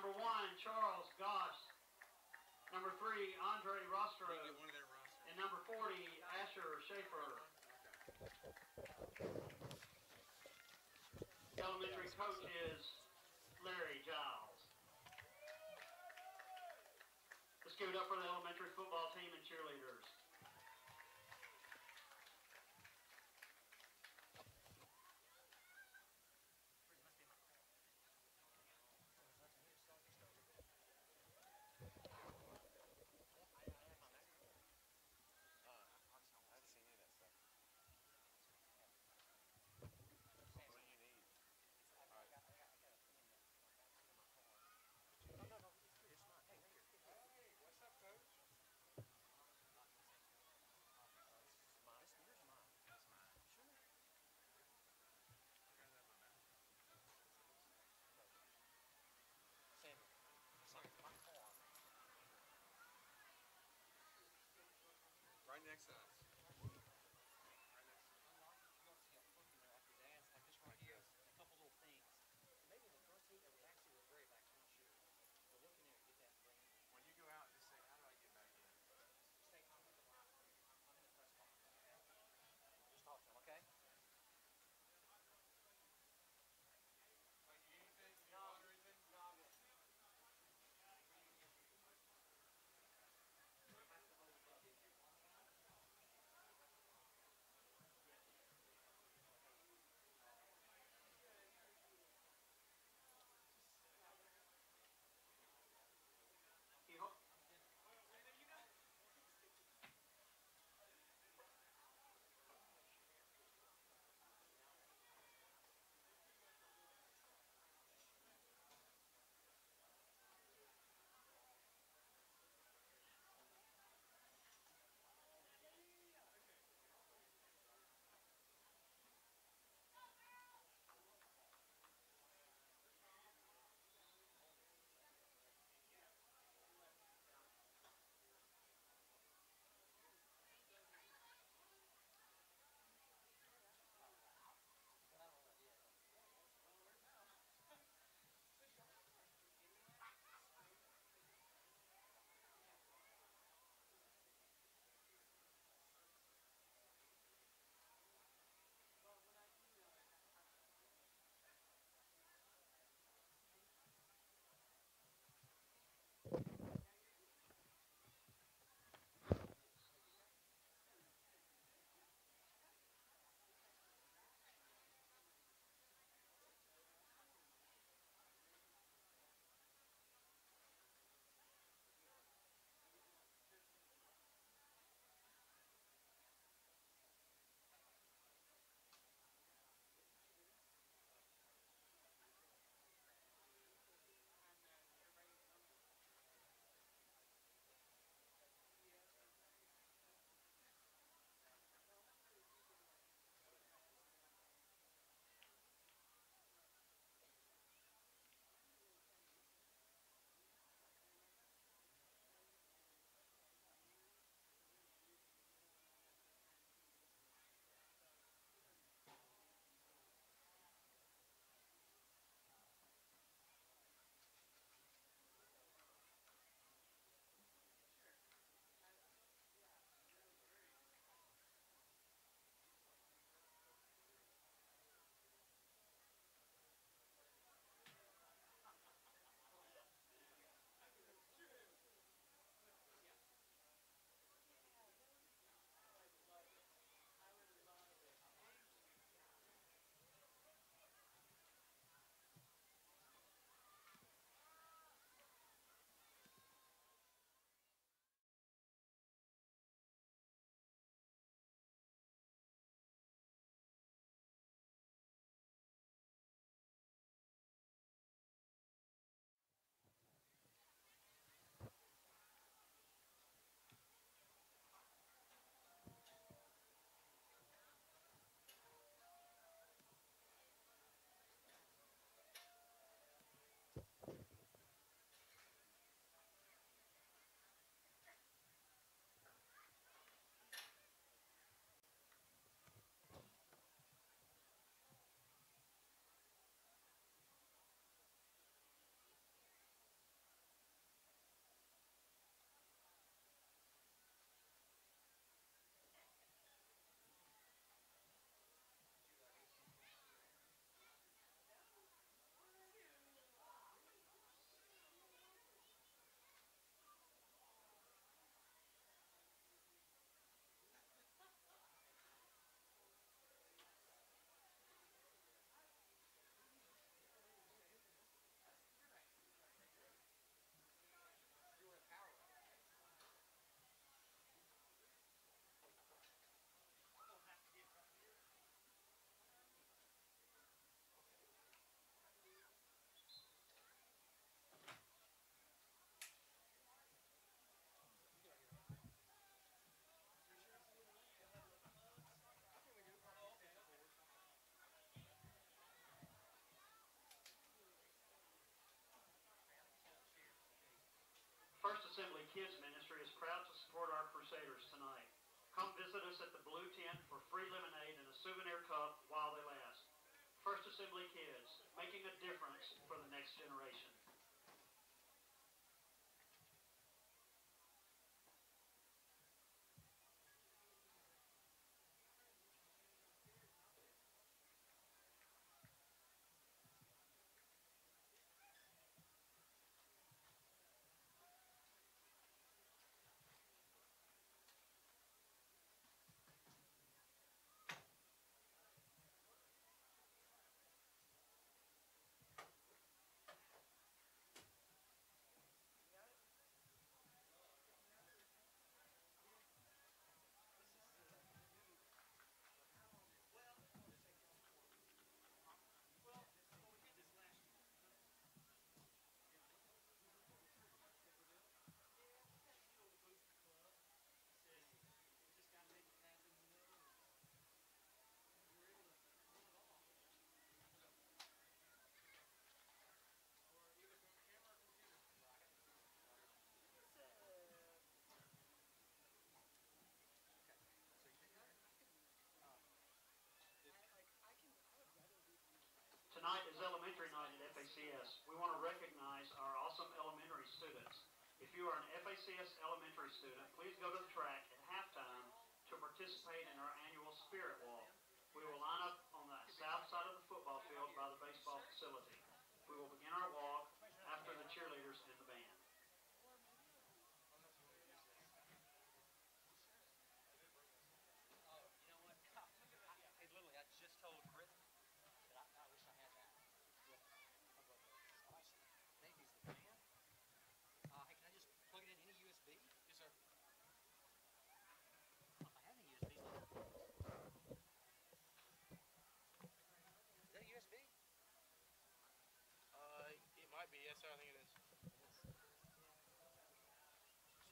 Number 1, Charles Goss. Number 3, Andre Rostra. And number 40, Asher Schaefer. The elementary coach is Larry Giles. Let's give it up for the elementary football team and cheerleaders. Assembly Kids Ministry is proud to support our Crusaders tonight. Come visit us at the Blue Tent for free lemonade and a souvenir cup while they last. First Assembly Kids, making a difference for the next generation. Tonight is elementary night at FACS. We want to recognize our awesome elementary students. If you are an FACS elementary student, please go to the track at halftime to participate in our annual Spirit Walk. We will line up on the south side of the football field by the baseball facility. We will begin our walk after the cheerleaders and the band. Might be, yes sir, I think it is.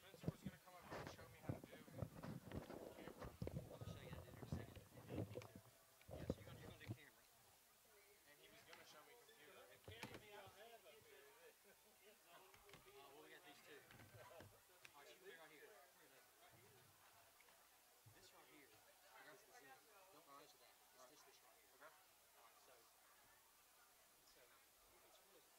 Spencer was going to come up here and show me how to do camera. I'll show you how to do it in a second. Yeah, so you're gonna do camera. And he was going to show me computer. The camera y'all have up here, is it? Well, we got these two. Alright, so you put it right here. This right here, that's the zoom. Don't touch that. It's just this right here. Okay. Alright, so it's really, so you're just gonna be kind of tall. Push it. Okay, sit on.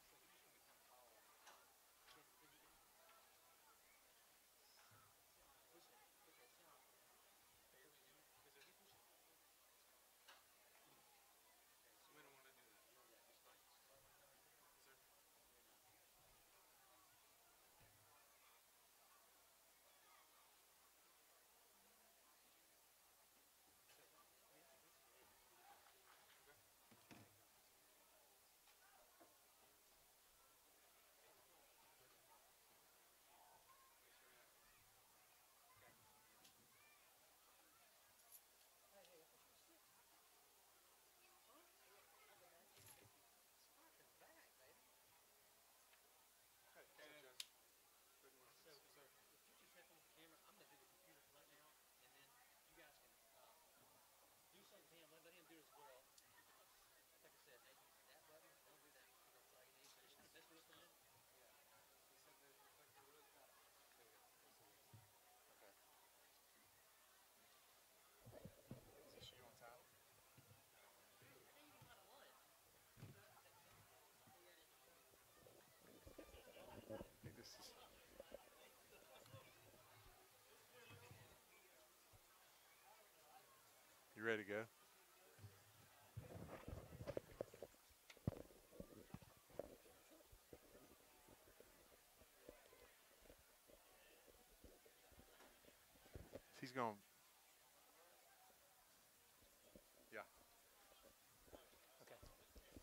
Barely in it. Is it? Push it. We don't want to do that. No, yeah, just like slow. Yes sir. So, if you just have on the camera, I'm going to do the computer right now, and then you guys can do something with him, let him do it as well. Like I said, that button, don't do that. That's all you need. Just kind of mess with it. Yeah. He said that it's like a really fast. There we go. Okay. Is this you on top? I think this is... You ready to go? He's going. Yeah. Okay.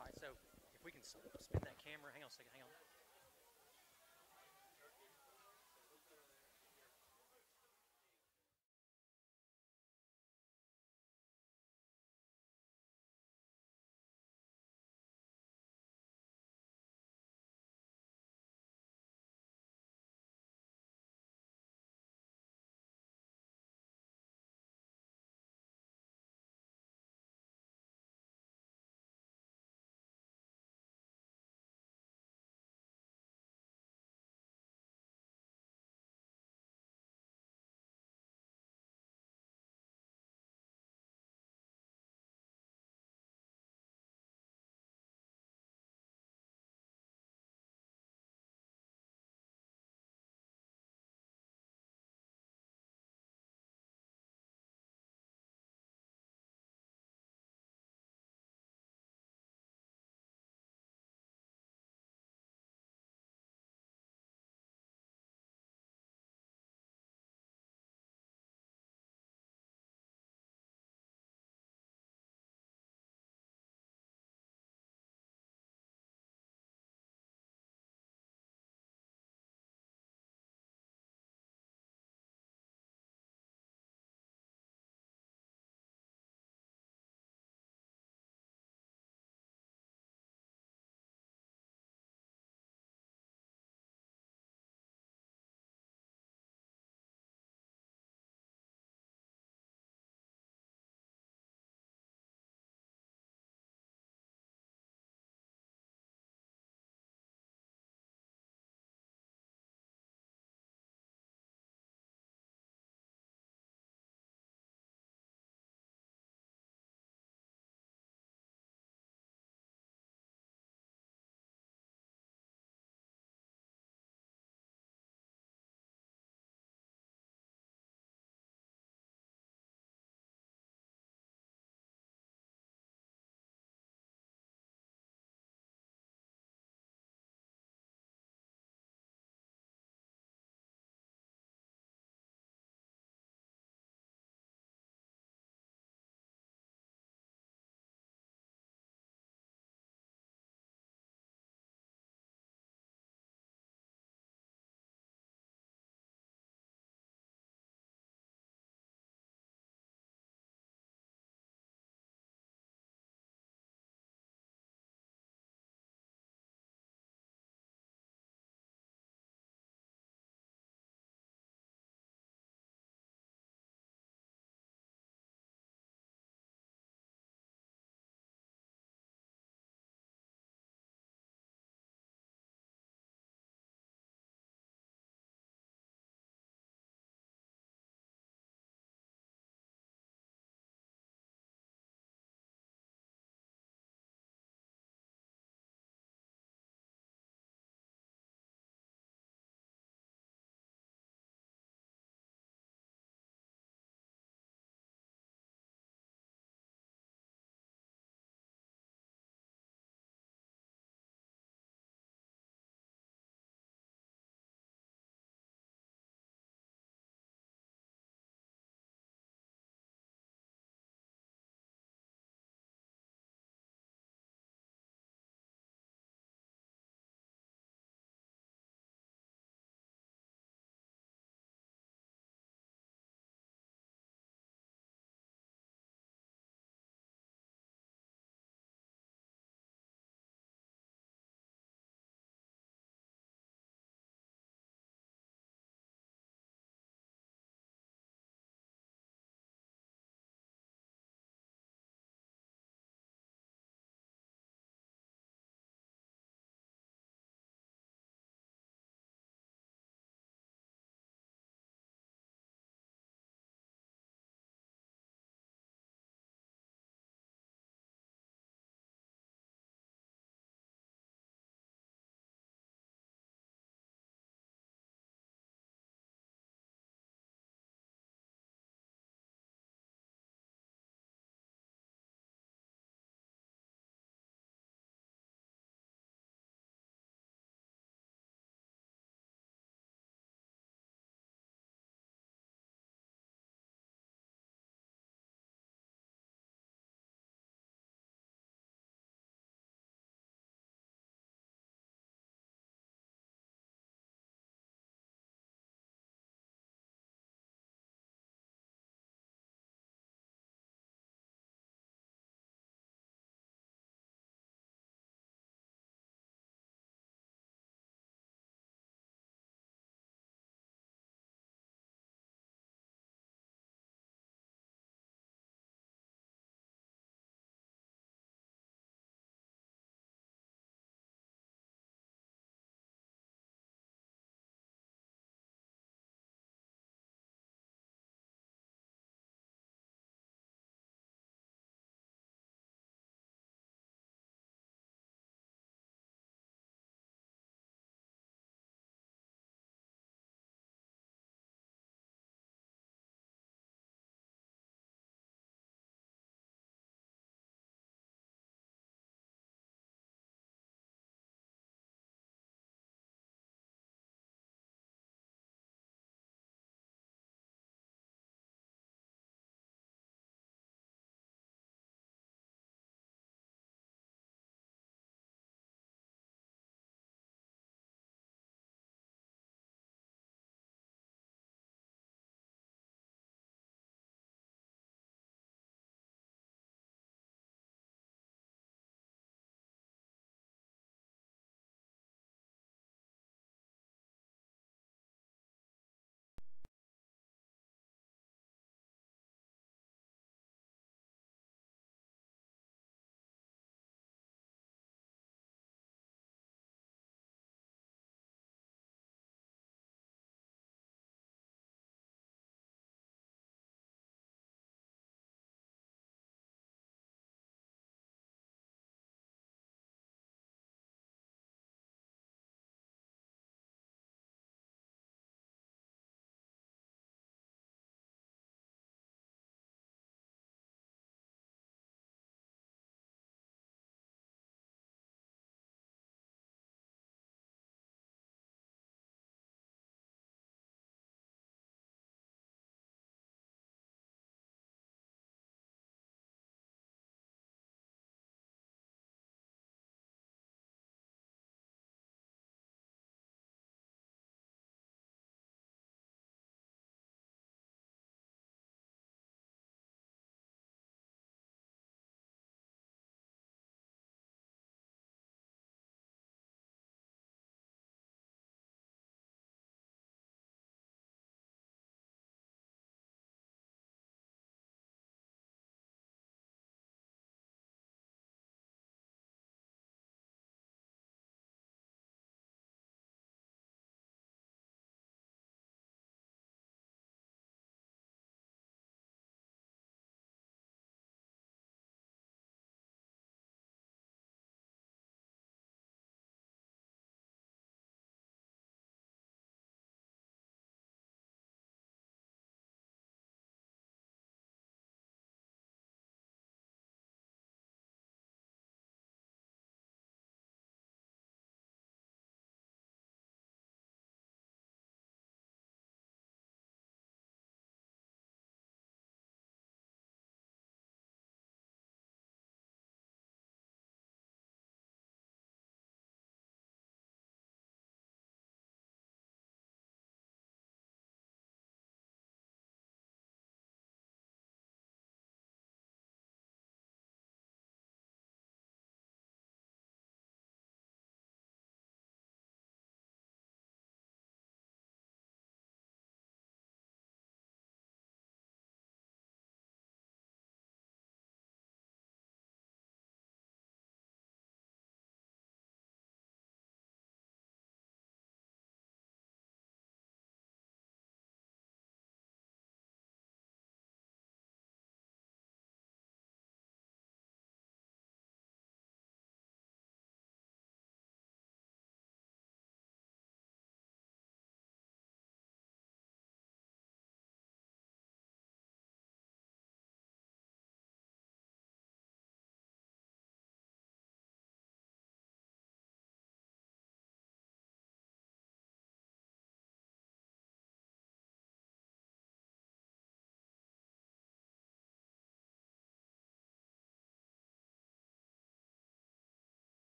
All right, so if we can spin that camera, hang on a second, hang on.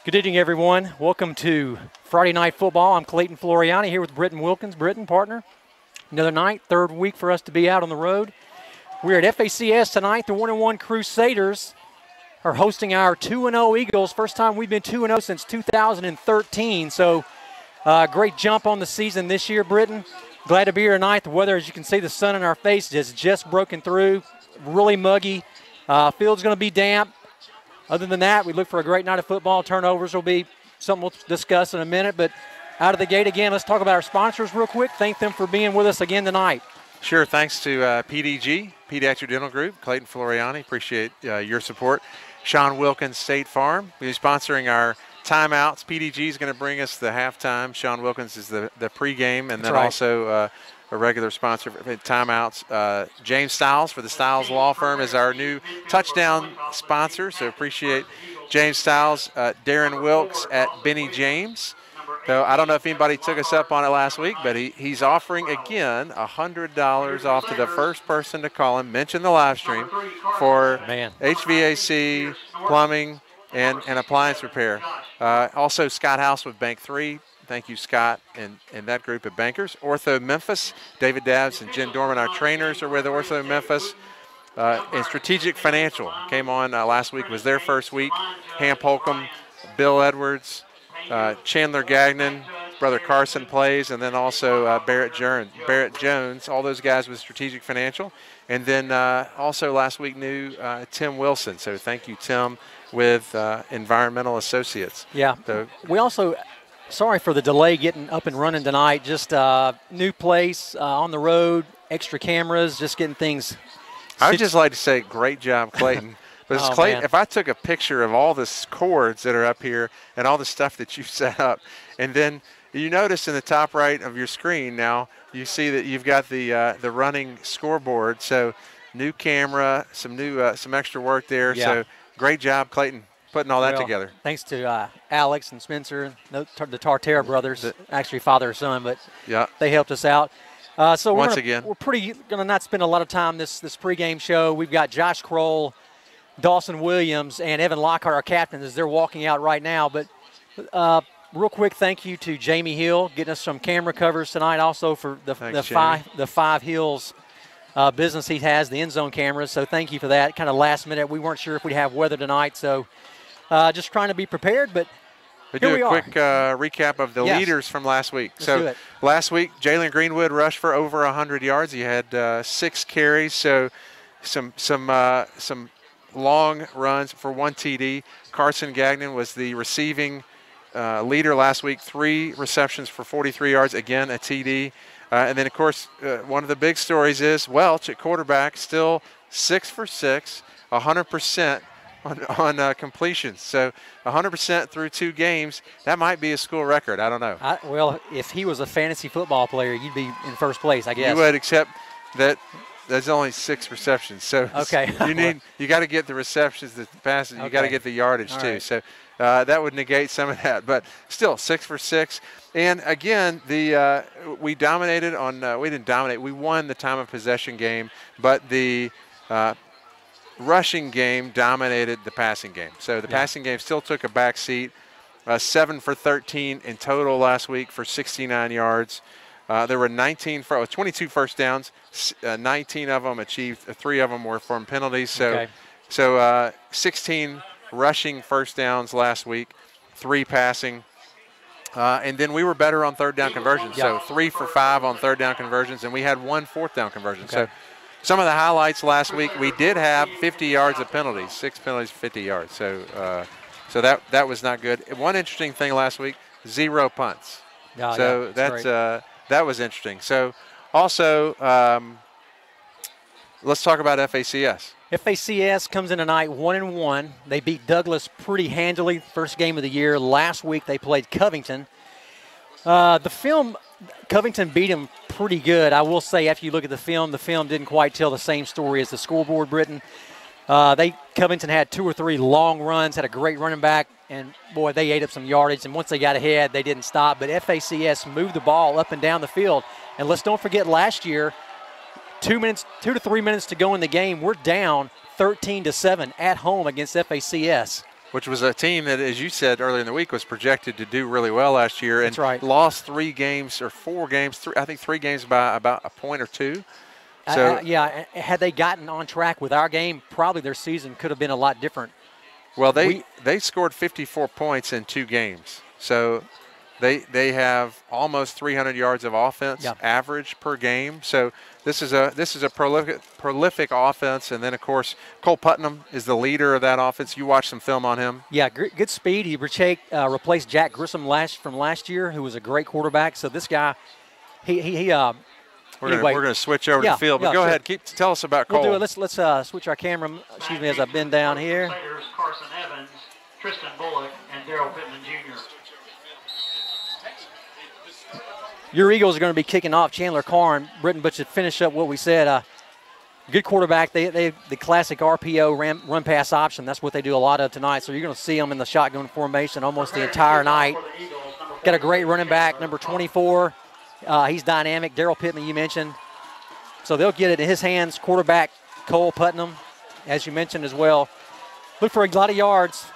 Good evening, everyone. Welcome to Friday Night Football. I'm Clayton Floriani here with Britton Wilkins. Britton, partner. Another night, third week for us to be out on the road. We're at FACS tonight. The 1-1 Crusaders are hosting our 2-0 Eagles. First time we've been 2-0 since 2013. So great jump on the season this year, Britton. Glad to be here tonight. The weather, as you can see, the sun in our face has just broken through. Really muggy. Field's going to be damp. Other than that, we look for a great night of football. Turnovers will be something we'll discuss in a minute. But out of the gate again, let's talk about our sponsors real quick. Thank them for being with us again tonight. Sure. Thanks to PDG, Pediatric Dental Group, Clayton Floriani. Appreciate your support. Sean Wilkins, State Farm. We're sponsoring our timeouts. PDG is going to bring us the halftime. Sean Wilkins is the pregame, and then also a regular sponsor for timeouts. James Stiles for the Stiles Law Firm is our new touchdown sponsor, so appreciate James Stiles. Darren Wilkes at Benny James. So I don't know if anybody took us up on it last week, but he's offering again $100 off to the first person to call him, mention the live stream, for HVAC, plumbing, and appliance repair. Also Scott House with Bank 3. Thank you, Scott, and that group of bankers. Ortho Memphis, David Dabbs and Jen Dorman, our trainers, are with Ortho Memphis. And Strategic Financial came on last week, was their first week. Hamp Holcomb, Bill Edwards, Chandler Gagnon, brother Carson plays, and then also Barrett Jones, all those guys with Strategic Financial. And then also last week knew Tim Wilson. So thank you, Tim, with Environmental Associates. Yeah. So we also, sorry for the delay getting up and running tonight. Just new place on the road, extra cameras, just getting things. I would just like to say great job, Clayton. But Clayton, if I took a picture of all the cords that are up here and all the stuff that you've set up, and then you notice in the top right of your screen now, you see that you've got the running scoreboard. So new camera, some extra work there. Yeah. So great job, Clayton, putting all that together. Thanks to Alex and Spencer, the Tartera brothers, actually father and son, but they helped us out. So once again, we're going to not spend a lot of time this pregame show. We've got Josh Kroll, Dawson Williams, and Evan Lockhart, our captains, as they're walking out right now. But real quick, thank you to Jamie Hill getting us some camera covers tonight. Also for the Five Hills business he has, the end zone cameras. So thank you for that. Kind of last minute, we weren't sure if we'd have weather tonight, so just trying to be prepared. But here we are. Quick recap of the leaders from last week. Let's do last week, Jalen Greenwood rushed for over 100 yards. He had 6 carries, so some long runs for 1 TD. Carson Gagnon was the receiving leader last week, 3 receptions for 43 yards, again a TD. And then, of course, one of the big stories is Welch at quarterback, still 6 for 6, 100% on completions. So 100% through 2 games, that might be a school record. I don't know. Well, if he was a fantasy football player, you'd be in first place, I guess. You would, except that there's only 6 receptions. So you got to get the receptions, the passes. You got to get the yardage too. Right. So that would negate some of that. But still, 6 for 6. And again, we dominated on. We didn't dominate. We won the time of possession game, but the rushing game dominated the passing game. So the passing game still took a back seat. 7 for 13 in total last week for 69 yards. There were 22 first downs. 19 of them achieved. 3 of them were from penalties. So 16 rushing first downs last week, 3 passing. And then we were better on third down conversions. So 3 for 5 on third down conversions, and we had 1 fourth down conversion. So some of the highlights last week, we did have 50 yards of penalties, 6 penalties, 50 yards. So that was not good. One interesting thing last week, 0 punts. That was interesting. So also, let's talk about FACS. FACS comes in tonight 1-1. They beat Douglas pretty handily, first game of the year. Last week they played Covington. Covington beat them pretty good. I will say, after you look at the film didn't quite tell the same story as the scoreboard, Britton. Covington had 2 or 3 long runs, had a great running back, and boy, they ate up some yardage. And once they got ahead, they didn't stop. But FACS moved the ball up and down the field. And let's don't forget, last year, 2 to 3 minutes to go in the game, we're down 13-7 at home against FACS. which was a team that, as you said earlier in the week, was projected to do really well last year, and That's right. lost 3 games or 4 games, I think 3 games by about a point or 2. So yeah, had they gotten on track with our game, probably their season could have been a lot different. well, they scored 54 points in 2 games, so they have almost 300 yards of offense average per game. So this is a prolific offense, and then of course Cole Putnam is the leader of that offense. You watched some film on him. Yeah, good speed. He replaced Jack Grissom from last year, who was a great quarterback. So this guy, We're anyway, going to switch over to yeah, the field, but yeah, go sure. ahead. Tell us about Cole. we'll do it. Let's switch our camera. Excuse me, as I bend down here. Crusaders, Carson Evans, Tristan Bullock, and Daryl Pittman Jr. Your Eagles are going to be kicking off. Chandler Carr and Britton Butch to finish up what we said. Good quarterback. They the classic RPO run pass option. That's what they do a lot of tonight. So you're going to see them in the shotgun formation almost the entire night. Got a great running back, number 24. He's dynamic. Daryl Pittman, you mentioned. So they'll get it in his hands. Quarterback Cole Putnam, as you mentioned as well. Look for a lot of yards.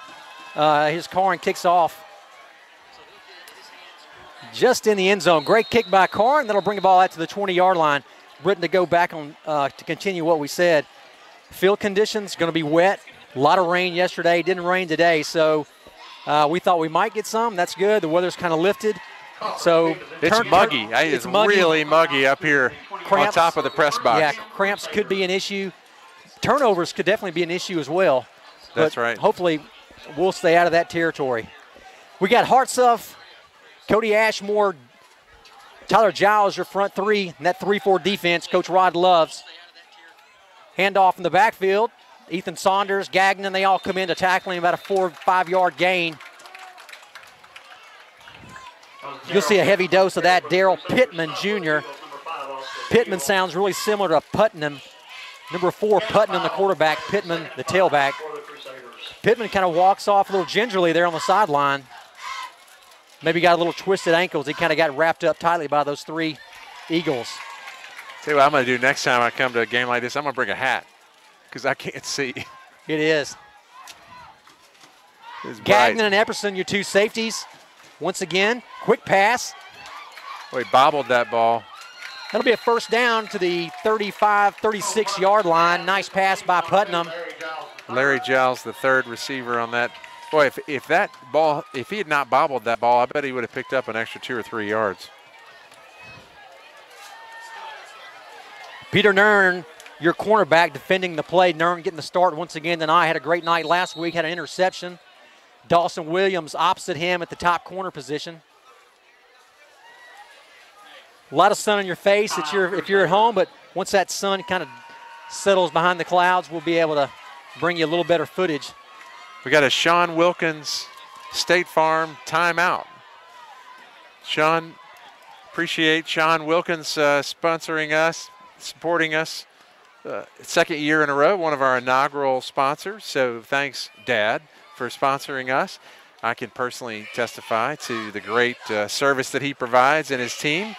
His Carr kicks off just in the end zone. Great kick by Carr, and that'll bring the ball out to the 20-yard line. Britton to go back on to continue what we said. Field conditions going to be wet. A lot of rain yesterday. Didn't rain today, so we thought we might get some. That's good. The weather's kind of lifted. So it's muggy. It's muggy. really muggy up here on top of the press box. Yeah, cramps could be an issue. Turnovers could definitely be an issue as well. That's but right. Hopefully we'll stay out of that territory. We got Hartsuff, Cody Ashmore, Tyler Giles, your front three, and that 3-4 defense Coach Rod loves. Handoff in the backfield. Ethan Saunders, Gagnon, they all come in to tackling about a 4 or 5 yard gain. You'll see a heavy dose of that. Daryl Pittman Jr. Pittman sounds really similar to Putnam. Number 4, Putnam, the quarterback. Pittman, the tailback. Pittman kind of walks off a little gingerly there on the sideline. Maybe got a little twisted ankles. He kind of got wrapped up tightly by those 3 Eagles. Tell you what I'm going to do next time I come to a game like this, I'm going to bring a hat because I can't see. It is. It's bright. Gagnon and Epperson, your 2 safeties. Once again, quick pass. Boy, he bobbled that ball. That'll be a first down to the 35, 36-yard line. Nice pass by Putnam. Larry Giles, the 3rd receiver on that. Boy, if that ball, if he had not bobbled that ball, I bet he would have picked up an extra 2 or 3 yards. Peter Nern, your cornerback, defending the play. Nern getting the start once again tonight. Had a great night last week, had an interception. Dawson Williams opposite him at the top corner position. A lot of sun on your face if you're at home, but once that sun kind of settles behind the clouds, we'll be able to bring you a little better footage. We got a Sean Wilkins State Farm timeout. Sean, appreciate Sean Wilkins sponsoring us, supporting us. 2nd year in a row, one of our inaugural sponsors. So thanks, Dad, for sponsoring us. I can personally testify to the great service that he provides and his team.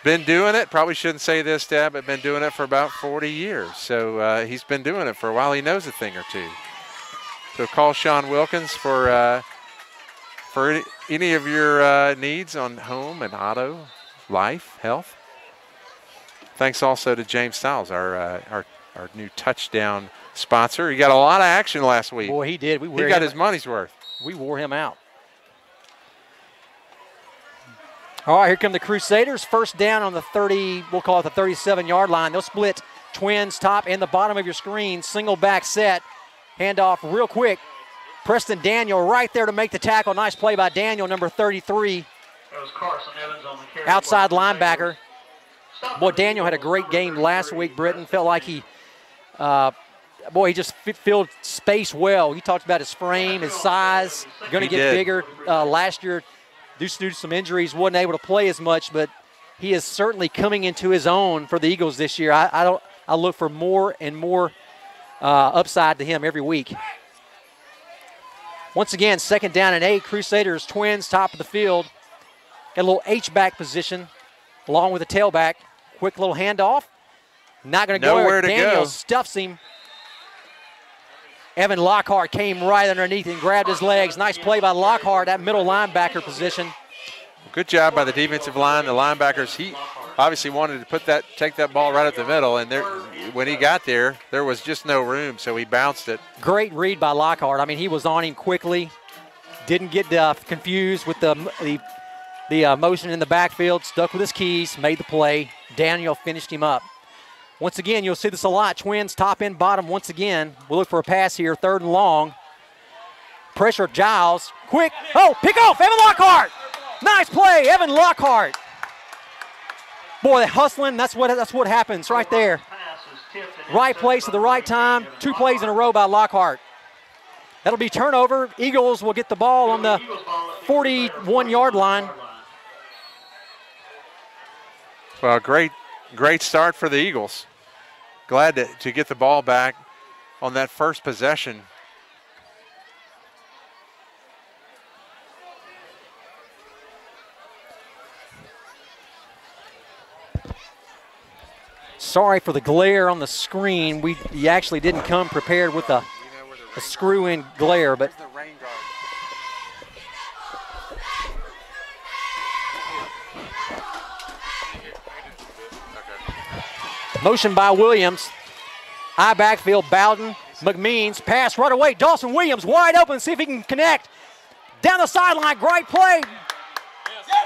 Been doing it, probably shouldn't say this, Dad, but been doing it for about 40 years. So he's been doing it for a while. He knows a thing or two. So call Sean Wilkins for any of your needs on home and auto, life, health. Thanks also to James Stiles, our new touchdown sponsor. He got a lot of action last week. Boy, he did. He got his money's worth. We wore him out. All right, here come the Crusaders. First down on the 30, we'll call it the 37-yard line. They'll split twins, top and the bottom of your screen. Single back set. Handoff real quick. Preston Daniel right there to make the tackle. Nice play by Daniel, number 33. That was Carson Evans on the carry. Outside linebacker. Boy, Daniel had a great game last week, Britton. Felt like he just filled space well. He talked about his frame, his size, going to get bigger. Last year, due to some injuries, wasn't able to play as much, but he is certainly coming into his own for the Eagles this year. I look for more and more upside to him every week. Once again, 2nd down and 8. Crusaders, twins, top of the field. Got a little H-back position along with the tailback. Quick little handoff. Not going to go. Nowhere to Daniel go. stuffs him. Evan Lockhart came right underneath and grabbed his legs. Nice play by Lockhart, that middle linebacker position. Good job by the defensive line, the linebackers. He obviously wanted to take that ball right up the middle, and when he got there, there was just no room, so he bounced it. Great read by Lockhart. I mean, he was on him quickly. Didn't get confused with the motion in the backfield. Stuck with his keys, made the play. Daniel finished him up. Once again, you'll see this a lot. Twins top and bottom once again. We'll look for a pass here, 3rd and long. Pressure Giles. Quick. Oh, pick off, Evan Lockhart. Nice play, Evan Lockhart. Boy, hustling, that's what happens right there. Right place at the right time. 2 plays in a row by Lockhart. That'll be turnover. Eagles will get the ball on the 41-yard line. Well, great start for the Eagles. Glad to get the ball back on that first possession. Sorry for the glare on the screen. We actually didn't come prepared with a screw-in glare, but motion by Williams. Eye backfield, Bowden, McMeans, pass right away. Dawson Williams wide open, see if he can connect. Down the sideline, great play.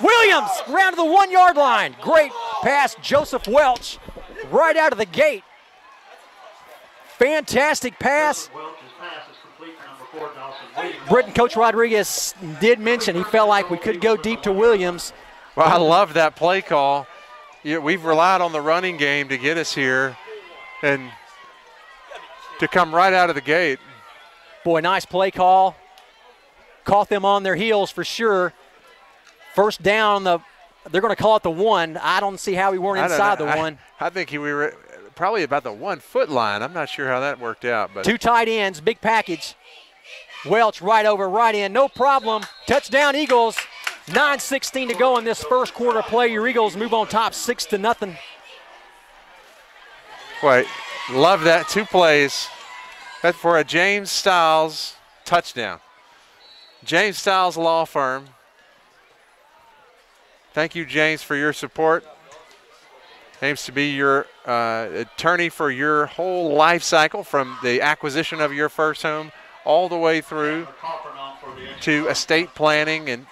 Williams round to the 1-yard line. Great pass, Joseph Welch, right out of the gate. Fantastic pass. Britton, Coach Rodriguez did mention he felt like we could go deep to Williams. Well, I love that play call. We've relied on the running game to get us here and to come right out of the gate. Boy, nice play call. Caught them on their heels for sure. First down, they're going to call it the 1. I don't see how we weren't inside the 1. I think we were probably about the 1-foot line. I'm not sure how that worked out. But 2 tight ends, big package. Welch right over, right in, no problem. Touchdown Eagles. 9:16 to go in this first quarter play. Your Eagles move on top 6-0. Boy, love that. 2 plays. That's for a James Stiles touchdown. James Stiles Law Firm. Thank you, James, for your support. Aims to be your attorney for your whole life cycle, from the acquisition of your first home all the way through to estate planning and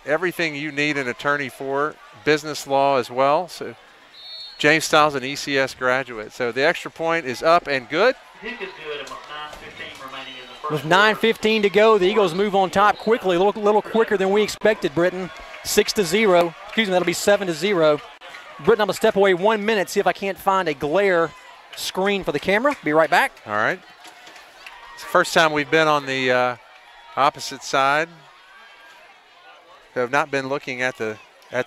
everything you need an attorney for, business law as well. So James Stiles, an ECS graduate. So the extra point is up and good. With 9:15 to go, the Eagles move on top quickly, a little quicker than we expected, Britton. 6-0. Excuse me, that'll be 7-0. Britton, I'm going to step away 1 minute, see if I can't find a glare screen for the camera. Be right back. All right. It's the first time we've been on the opposite side. We have not been looking at the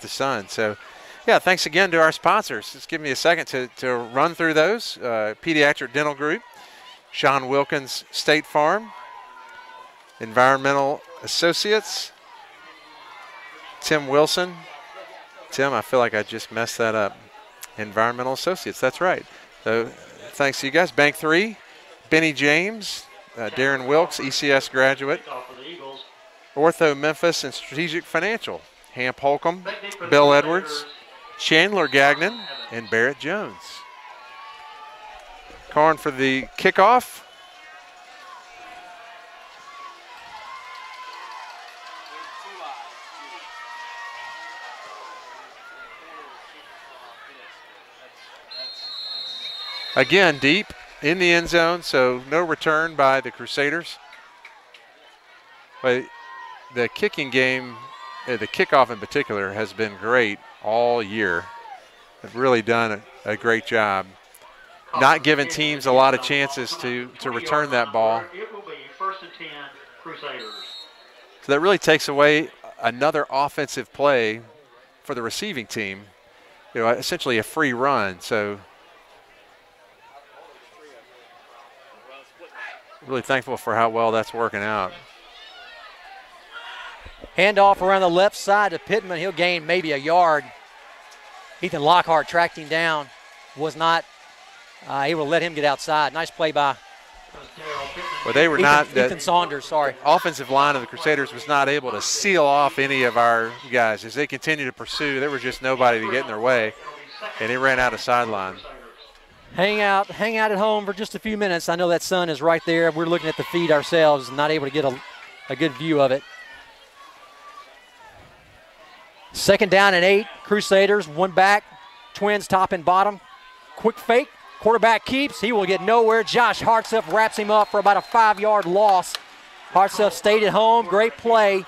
sun. So, yeah, thanks again to our sponsors. Just give me a second to run through those. Pediatric Dental Group, Sean Wilkins State Farm, Environmental Associates, Tim Wilson. Tim, I feel like I just messed that up. Environmental Associates, that's right. So thanks to you guys. Bank 3, Benny James, Darren Wilkes, ECS graduate. Ortho Memphis and Strategic Financial, Hamp Holcomb, Bill Edwards, Chandler Gagnon, and Barrett Jones. Calling for the kickoff. Again, deep in the end zone, so no return by the Crusaders. But the kicking game, the kickoff in particular, has been great all year. They've really done a great job. Not giving teams a lot of chances to return that ball. It will be 1st and 10 Crusaders. So that really takes away another offensive play for the receiving team. You know, essentially a free run. So really thankful for how well that's working out. Handoff around the left side to Pittman. He'll gain maybe a yard. Ethan Lockhart tracked him down. Was not able to let him get outside. Nice play by Well, they were not. Ethan Saunders, sorry. Offensive line of the Crusaders was not able to seal off any of our guys as they continued to pursue. There was just nobody to get in their way, and he ran out of sideline. Hang out at home for just a few minutes. I know that sun is right there. We're looking at the feed ourselves, not able to get a good view of it. 2nd down and 8. Crusaders, one back. Twins top and bottom. Quick fake. Quarterback keeps. He will get nowhere. Josh Hartsuff wraps him up for about a 5-yard loss. Hartsuff stayed at home. Great play.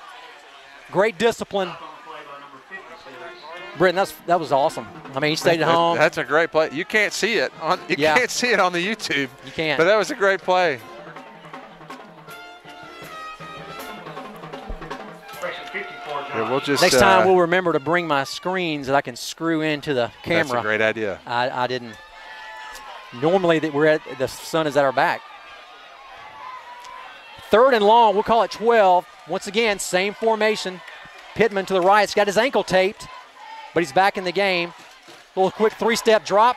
Great discipline. Britton, that was awesome. I mean, he stayed at home. That's a great play. You can't see it on can't see it on the YouTube. You can't. But that was a great play. Yeah, we'll just, next time we'll remember to bring my screens that I can screw into the camera. That's a great idea. I didn't. Normally the sun is at our back. 3rd and long, we'll call it 12. Once again, same formation. Pittman to the right. He's got his ankle taped, but he's back in the game. Little quick 3-step drop.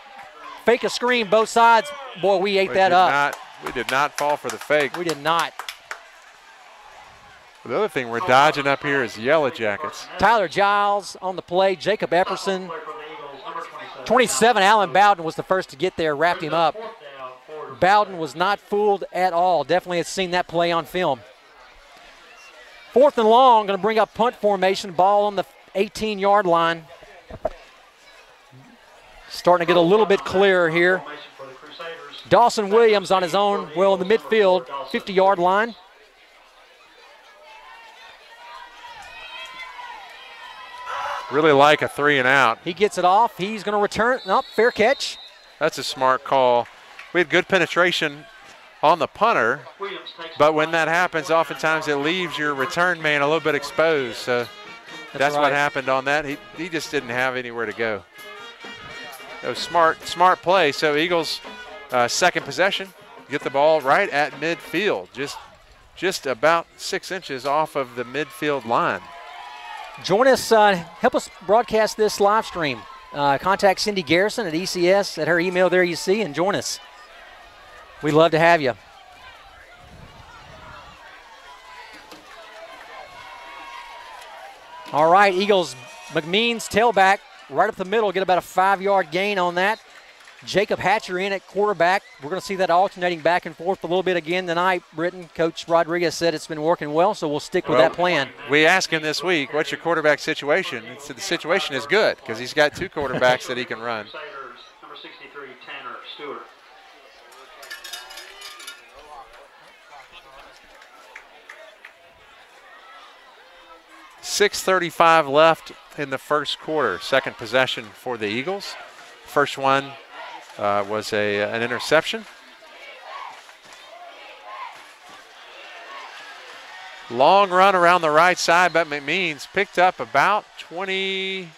Fake a screen, both sides. Boy, we ate that up. We did not fall for the fake. We did not. The other thing we're dodging up here is Yellow Jackets. Tyler Giles on the play. Jacob Epperson. 27, Alan Bowden was the first to get there, wrapped him up. Bowden was not fooled at all. Definitely has seen that play on film. 4th and long, going to bring up punt formation. Ball on the 18-yard line. Starting to get a little bit clearer here. Dawson Williams on his own, well, in the midfield, 50-yard line. Really like a 3-and-out. He gets it off. He's going to return. Nope, fair catch. That's a smart call. We had good penetration on the punter, but when that happens, oftentimes it leaves your return man a little bit exposed. So that's what happened on that. He just didn't have anywhere to go. It was smart play. So Eagles, 2nd possession, get the ball right at midfield, just about 6 inches off of the midfield line. Join us, help us broadcast this live stream. Contact Cindy Garrison at ECS at her email there you see, and join us. We'd love to have you. All right, Eagles, McMeans tailback right up the middle, get about a 5-yard gain on that. Jacob Hatcher in at quarterback. We're going to see that alternating back and forth a little bit again tonight. Britton, Coach Rodriguez said it's been working well, so we'll stick with that plan. We asked him this week, what's your quarterback situation? He said the situation is good because he's got 2 quarterbacks that he can run. Number 63, Tanner Stewart. .6:35 left in the first quarter. 2nd possession for the Eagles. First one was an interception. Long run around the right side, but McMeans picked up about 20.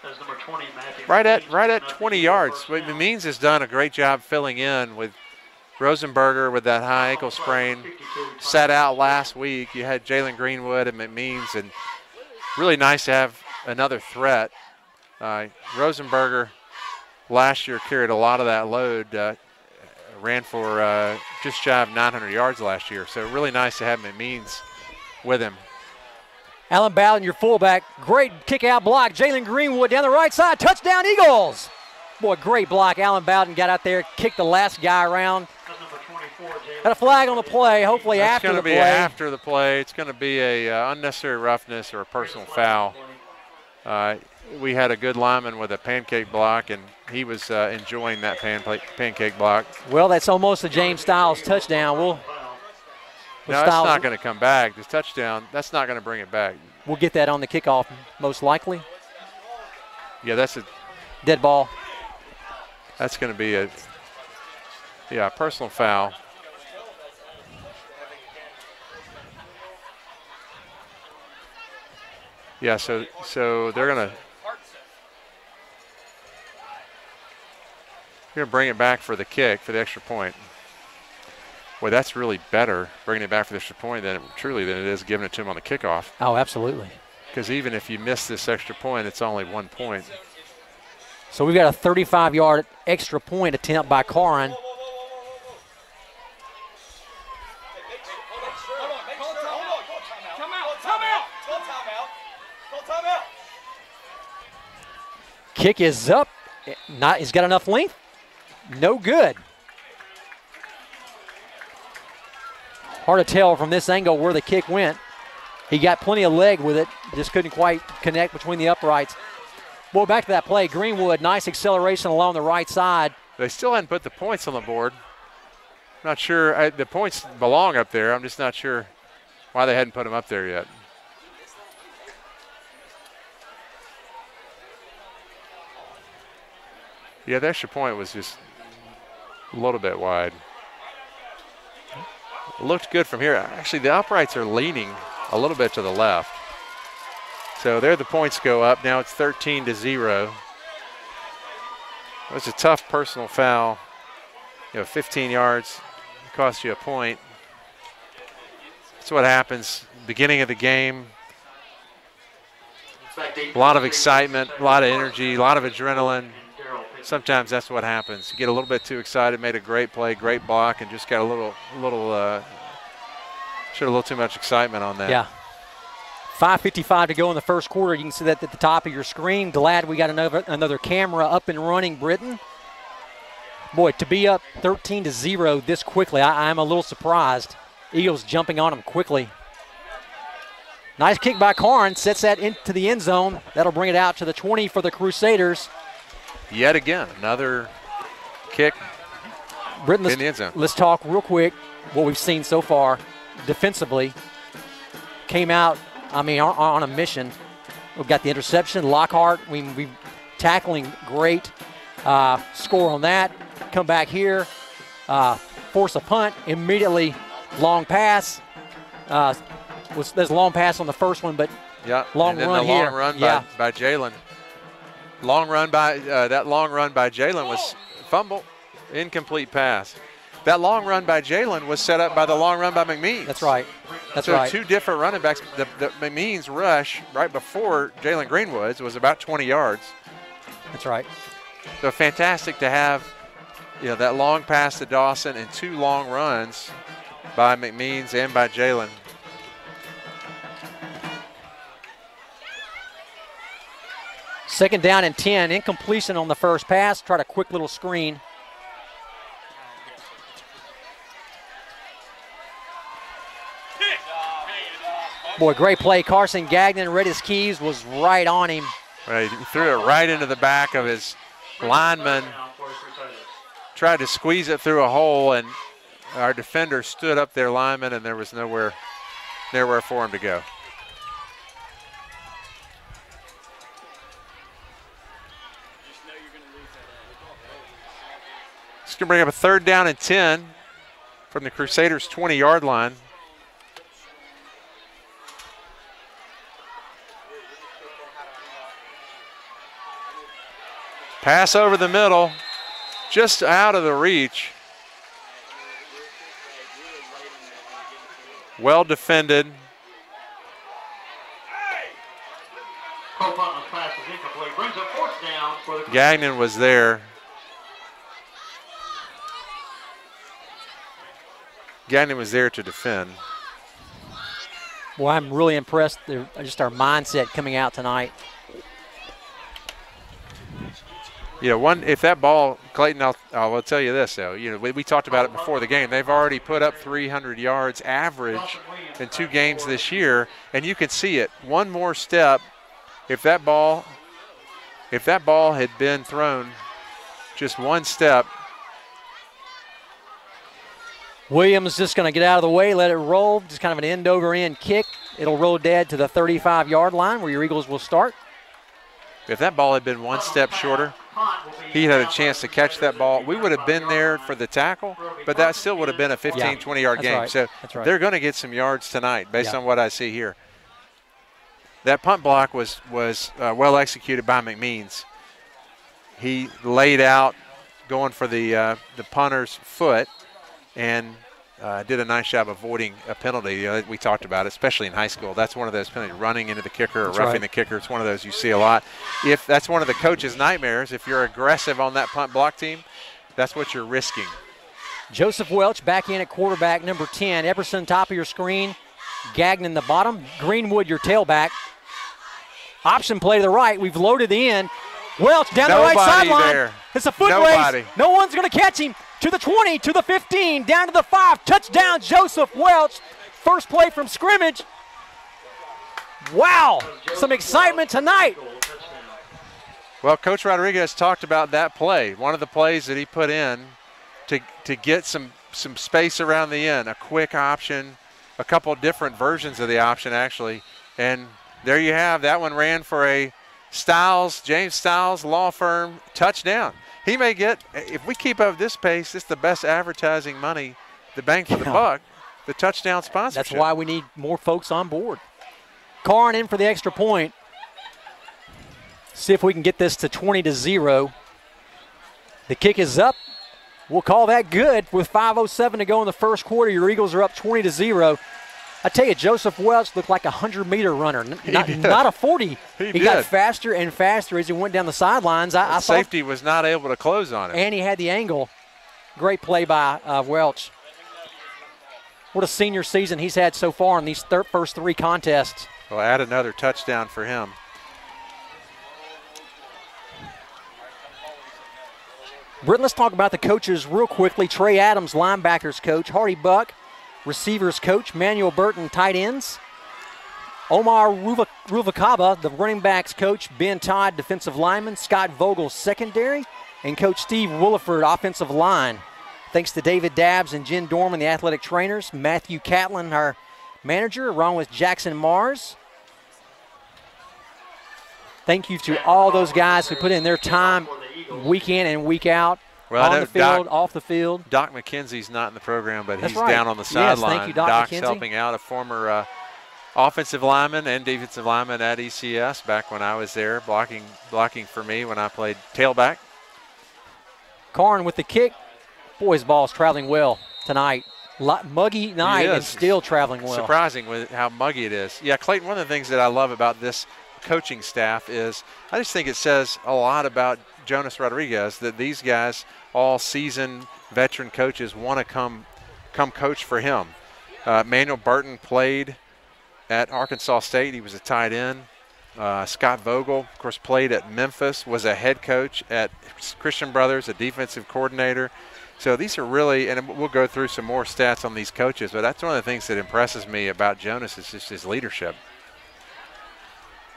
That's number 20, Matthew. Right at 20 yards. McMeans has done a great job filling in with Rosenberger with that high ankle sprain. Sat out last week. You had Jalen Greenwood and McMeans, and really nice to have another threat. Rosenberger last year carried a lot of that load, ran for just shy of 900 yards last year. So really nice to have McMeans with him. Alan Bowden, your fullback. Great kick-out block. Jalen Greenwood down the right side. Touchdown, Eagles. Boy, great block. Alan Bowden got out there, kicked the last guy around. Got a flag on the play, hopefully after the play. It's going to be after the play. It's going to be a unnecessary roughness or a personal foul. We had a good lineman with a pancake block, and he was enjoying that pancake block. Well, that's almost a James Styles touchdown. No, that's not going to come back. This touchdown, that's not going to bring it back. We'll get that on the kickoff, most likely. Yeah, that's a dead ball. That's going to be a personal foul. Yeah, so they're going to bring it back for the kick, for the extra point. Boy, that's really better, bringing it back for the extra point than it is giving it to him on the kickoff. Oh, absolutely. Because even if you miss this extra point, it's only 1 point. So we've got a 35-yard extra point attempt by Corrin. Kick is up. He's got enough length. No good. Hard to tell from this angle where the kick went. He got plenty of leg with it, just couldn't quite connect between the uprights. Boy, back to that play. Greenwood, nice acceleration along the right side. They still hadn't put the points on the board. Not sure. The points belong up there. I'm just not sure why they hadn't put them up there yet. Yeah, the extra point was just a little bit wide. It looked good from here. Actually, the uprights are leaning a little bit to the left. So there the points go up. Now it's 13-0. It was a tough personal foul. 15 yards cost you a point. That's what happens. Beginning of the game. A lot of excitement, a lot of energy, a lot of adrenaline. Sometimes that's what happens. You get a little bit too excited, made a great play, great block, and just got showed a little too much excitement on that. Yeah. 5:55 to go in the first quarter. You can see that at the top of your screen. Glad we got another camera up and running, Britton. Boy, to be up 13-0 this quickly, I'm a little surprised. Eagles jumping on them quickly. Nice kick by Karn, sets that into the end zone. That'll bring it out to the 20 for the Crusaders. Yet again, another kick Britton, in the end zone. Let's talk real quick what we've seen so far defensively. Came out, on a mission. We've got the interception. Lockhart, we tackling great. Score on that. Come back here. Force a punt. Immediately long pass. There's a long pass on the first one, but long run here. Long run by Jalen. That long run by Jalen was fumble, incomplete pass. That long run by Jalen was set up by the long run by McMeans. That's right. So two different running backs. The McMeans rush right before Jalen Greenwood's was about 20 yards. That's right. So fantastic to have, that long pass to Dawson and two long runs by McMeans and by Jalen. Second down and 10. Incompletion on the first pass. Tried a quick little screen. Boy, great play. Carson Gagnon read his keys, was right on him. Right, he threw it right into the back of his lineman. Tried to squeeze it through a hole, and our defender stood up their lineman, and there was nowhere for him to go. It's going to bring up a third down and 10 from the Crusaders' 20-yard line. Pass over the middle, just out of the reach. Well defended. Gagnon was there. Gagnon was there to defend. Well, I'm really impressed. Just our mindset coming out tonight. If that ball, Clayton, I'll tell you this, though. We talked about it before the game. They've already put up 300 yards average in 2 games this year, and you can see it. One more step, if that ball had been thrown just one step. Williams just going to get out of the way, let it roll. Just kind of an end-over-end kick. It'll roll dead to the 35-yard line where your Eagles will start. If that ball had been one step shorter, he had a chance to catch that ball. We would have been there for the tackle, but that still would have been a 15, 20-yard game. Right. So they're going to get some yards tonight based on what I see here. That punt block was well executed by McMeans. He laid out going for the punter's foot and did a nice job avoiding a penalty. We talked about it, especially in high school. That's one of those penalties, running into the kicker or roughing the kicker. It's one of those you see a lot. If that's one of the coach's nightmares, if you're aggressive on that punt block team, that's what you're risking. Joseph Welch back in at quarterback, number 10. Epperson, top of your screen. Gagnon, the bottom. Greenwood, your tailback. Option play to the right. We've loaded in. Welch down the right Nobody sideline. there. It's a foot Nobody. race. No one's going to catch him. To the 20, to the 15, down to the 5. Touchdown, Joseph Welch. First play from scrimmage. Wow, some excitement tonight. Well, Coach Rodriguez talked about that play. One of the plays that he put in to get some space around the end, a quick option, a couple different versions of the option actually. And there you have, that one ran for a James Stiles Law Firm touchdown. He may get, if we keep up this pace, this is the best advertising money, the bang for the buck, the touchdown sponsorship. That's why we need more folks on board. Karn in for the extra point. See if we can get this to 20-0. The kick is up. We'll call that good with 5:07 to go in the first quarter. Your Eagles are up 20-0. I tell you, Joseph Welch looked like a 100-meter runner, not a 40. He got faster and faster as he went down the sidelines. I safety was not able to close on him. And he had the angle. Great play by Welch. What a senior season he's had so far in these first 3 contests. Well, add another touchdown for him. Britton, let's talk about the coaches real quickly. Trey Adams, linebackers coach. Hardy Buck, receivers coach. Manuel Burton, tight ends. Omar Ruvakaba, the running backs coach. Ben Todd, defensive lineman. Scott Vogel, secondary. And Coach Steve Williford, offensive line. Thanks to David Dabbs and Jen Dorman, the athletic trainers. Matthew Catlin, our manager, along with Jackson Mars. Thank you to all those guys who put in their time week in and week out, on the field, off the field. Doc McKenzie's not in the program, but That's he's right. down on the Yes, sideline. thank you, Doc Doc's McKenzie. helping out, a former offensive lineman and defensive lineman at ECS back when I was there, blocking for me when I played tailback. Karn with the kick. Boys, ball's traveling well tonight. Muggy night and still traveling well. Surprising with how muggy it is. Yeah, Clayton, one of the things that I love about this coaching staff is I just think it says a lot about Jonas Rodriguez that these guys, all seasoned veteran coaches, want to come coach for him. Manuel Burton played at Arkansas State. He was a tight end. Scott Vogel, of course, played at Memphis, was a head coach at Christian Brothers, a defensive coordinator. So these are really, and we'll go through some more stats on these coaches, but that's one of the things that impresses me about Jonas is just his leadership.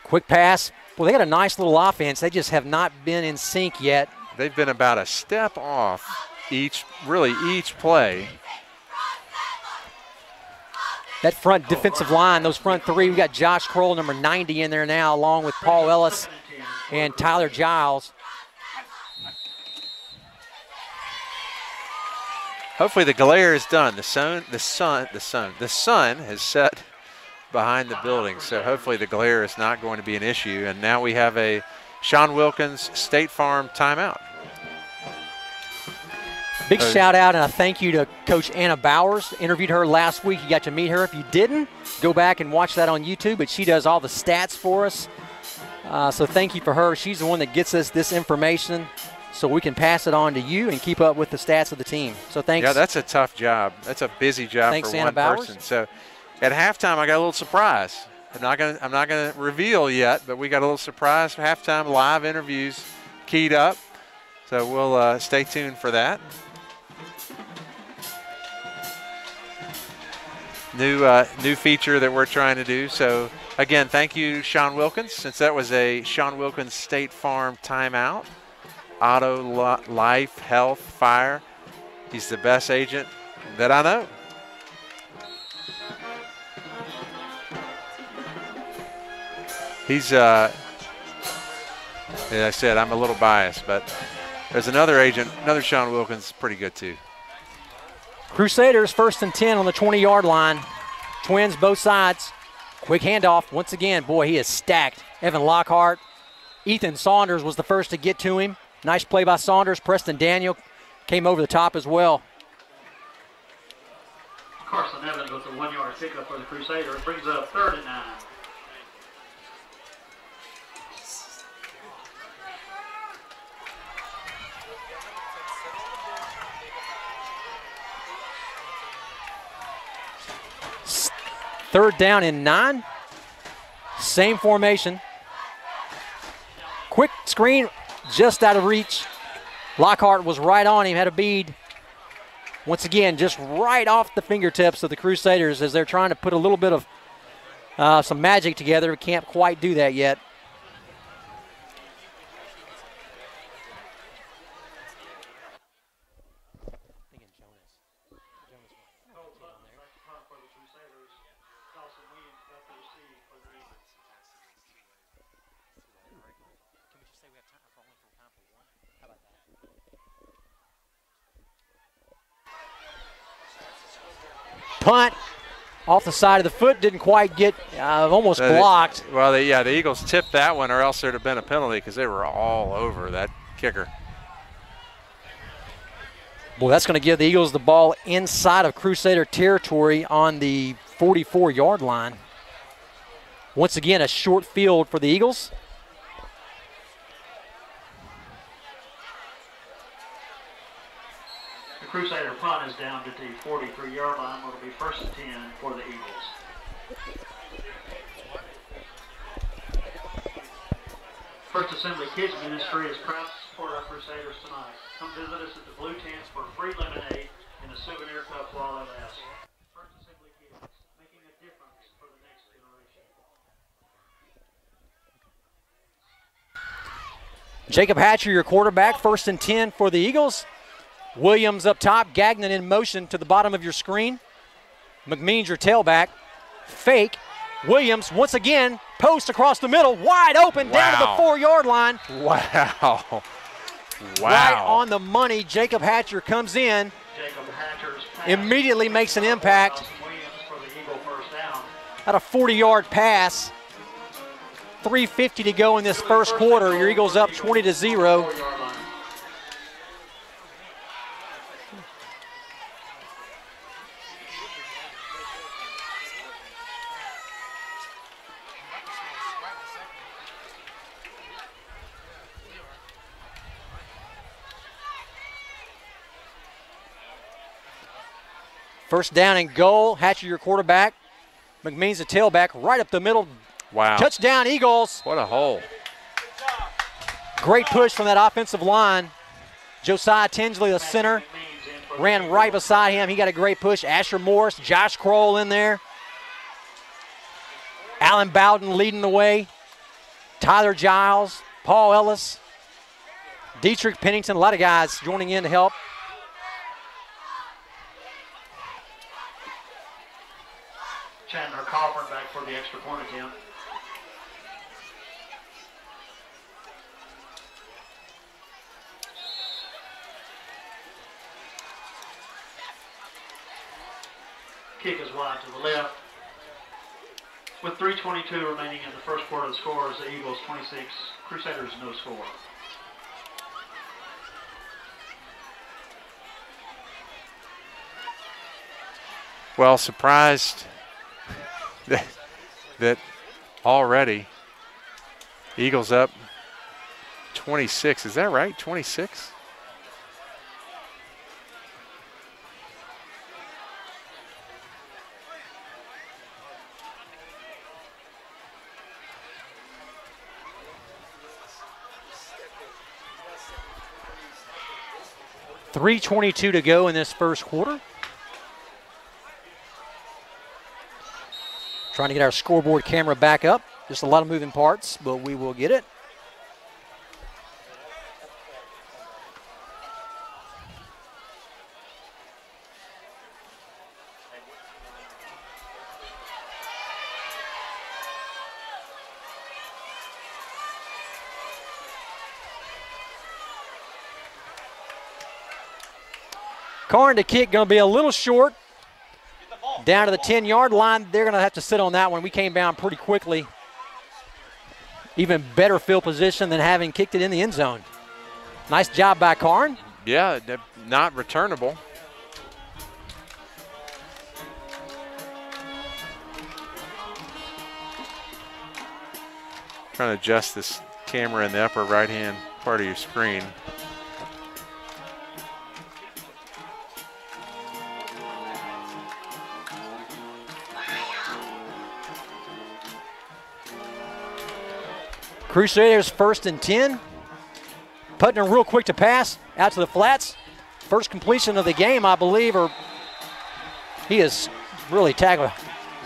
Quick pass. Well, they got a nice little offense. They just have not been in sync yet. They've been about a step off each play. That front defensive line, those front 3, we got Josh Kroll, number 90 in there now, along with Paul Ellis and Tyler Giles. Hopefully the glare is done. The sun has set behind the building, so hopefully the glare is not going to be an issue. And now we have a Sean Wilkins State Farm timeout. Big shout out and a thank you to Coach Anna Bowers. Interviewed her last week. You got to meet her. If you didn't, go back and watch that on YouTube, but she does all the stats for us. So thank you for her. She's the one that gets us this information so we can pass it on to you and keep up with the stats of the team. So thanks. Yeah, that's a tough job. That's a busy job Thanks, for Anna one Bowers. person. So at halftime, I got a little surprise. I'm not gonna reveal yet, but we got a little surprise for halftime live interviews keyed up. So we'll stay tuned for that. New feature that we're trying to do. So again, thank you, Sean Wilkins, since that was a Sean Wilkins State Farm timeout. Auto, life, health, fire. He's the best agent that I know. He's, as I said, I'm a little biased, but there's another agent, another Sean Wilkins, pretty good too. Crusaders 1st and 10 on the 20-yard line. Twins both sides. Quick handoff. Once again, boy, he is stacked. Evan Lockhart. Ethan Saunders was the first to get to him. Nice play by Saunders. Preston Daniel came over the top as well. Carson Evans with the 1-yard pickup for the Crusaders. Brings up 3rd and 9. Third down and 9. Same formation. Quick screen, just out of reach. Lockhart was right on him, had a bead. Once again, just right off the fingertips of the Crusaders as they're trying to put a little bit of some magic together. We can't quite do that yet. Punt off the side of the foot, didn't quite get, almost blocked. Well, the Eagles tipped that one, or else there'd have been a penalty because they were all over that kicker. Well, that's going to give the Eagles the ball inside of Crusader territory on the 44-yard line. Once again, a short field for the Eagles. The Crusader punt is down to the 43-yard line. It'll be 1st and 10 for the Eagles. First Assembly Kids Ministry is proud to support our Crusaders tonight. Come visit us at the Blue Tents for free lemonade and a souvenir cup while they last. First Assembly Kids, making a difference for the next generation. Jacob Hatcher, your quarterback, 1st and 10 for the Eagles. Williams up top, Gagnon in motion to the bottom of your screen. McMeans, your tailback. Fake. Williams, once again, post across the middle, wide open, down to the 4-yard line. Wow. Wow. Right on the money. Jacob Hatcher comes in, immediately makes an impact. At a 40-yard pass. 3:50 to go in this first quarter. Your Eagles up 20-0. First down and goal. Hatcher, your quarterback. McMeans, the tailback, right up the middle. Wow. Touchdown, Eagles. What a hole. Great push from that offensive line. Josiah Tinsley, the center, ran right beside him. He got a great push. Asher Morris, Josh Kroll in there. Alan Bowden leading the way. Tyler Giles, Paul Ellis, Dietrich Pennington, a lot of guys joining in to help. Chandler Coffin back for the extra point attempt. Kick is wide to the left. With 3:22 remaining in the first quarter, the score is the Eagles 26, Crusaders no score. Well, surprised that already Eagles up 26. Is that right? 26? .322 to go in this first quarter. Trying to get our scoreboard camera back up. Just a lot of moving parts, but we will get it. Karn to kick, going to be a little short. Down to the 10-yard line. They're going to have to sit on that one. We came down pretty quickly. Even better field position than having kicked it in the end zone. Nice job by Karn. Yeah, not returnable. Trying to adjust this camera in the upper right-hand part of your screen. Crusaders 1st and 10. Putner real quick to pass out to the flats. First completion of the game, I believe, or he is really tackled.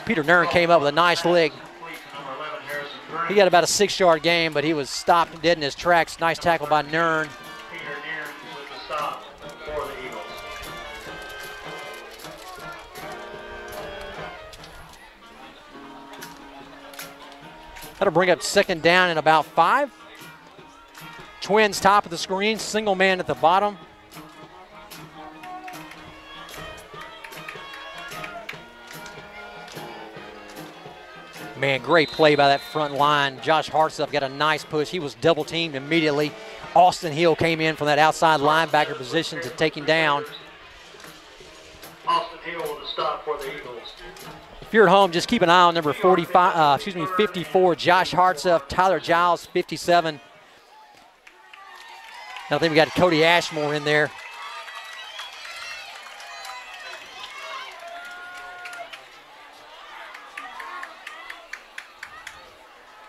Peter Nern came up with a nice leg. He got about a 6-yard gain, but he was stopped dead in his tracks. Nice tackle by Nern. Peter Nern with the stop for the Eagles. That'll bring up 2nd down and about 5. Twins top of the screen, single man at the bottom. Man, great play by that front line. Josh Hartsup got a nice push. He was double teamed immediately. Austin Hill came in from that outside linebacker position to take him down. Austin Hill with the stop for the Eagles. If you're at home, just keep an eye on number 54, Josh Hartsup, Tyler Giles, 57. I think we got Cody Ashmore in there.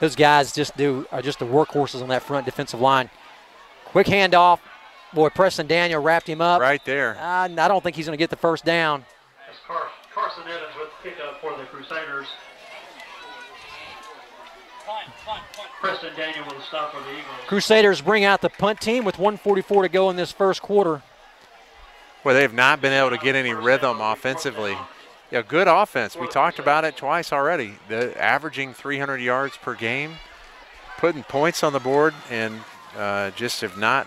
Those guys are just the workhorses on that front defensive line. Quick handoff. Boy, Preston Daniel wrapped him up. Right there. I don't think he's going to get the first down. That's Carson Evans with the pickup for the Crusaders. Preston Daniel with a stop for the Eagles. Crusaders bring out the punt team with 1:44 to go in this first quarter. Well, they've not been able to get any rhythm offensively. Yeah, good offense. We talked about it twice already. The averaging 300 yards per game, putting points on the board, and just have not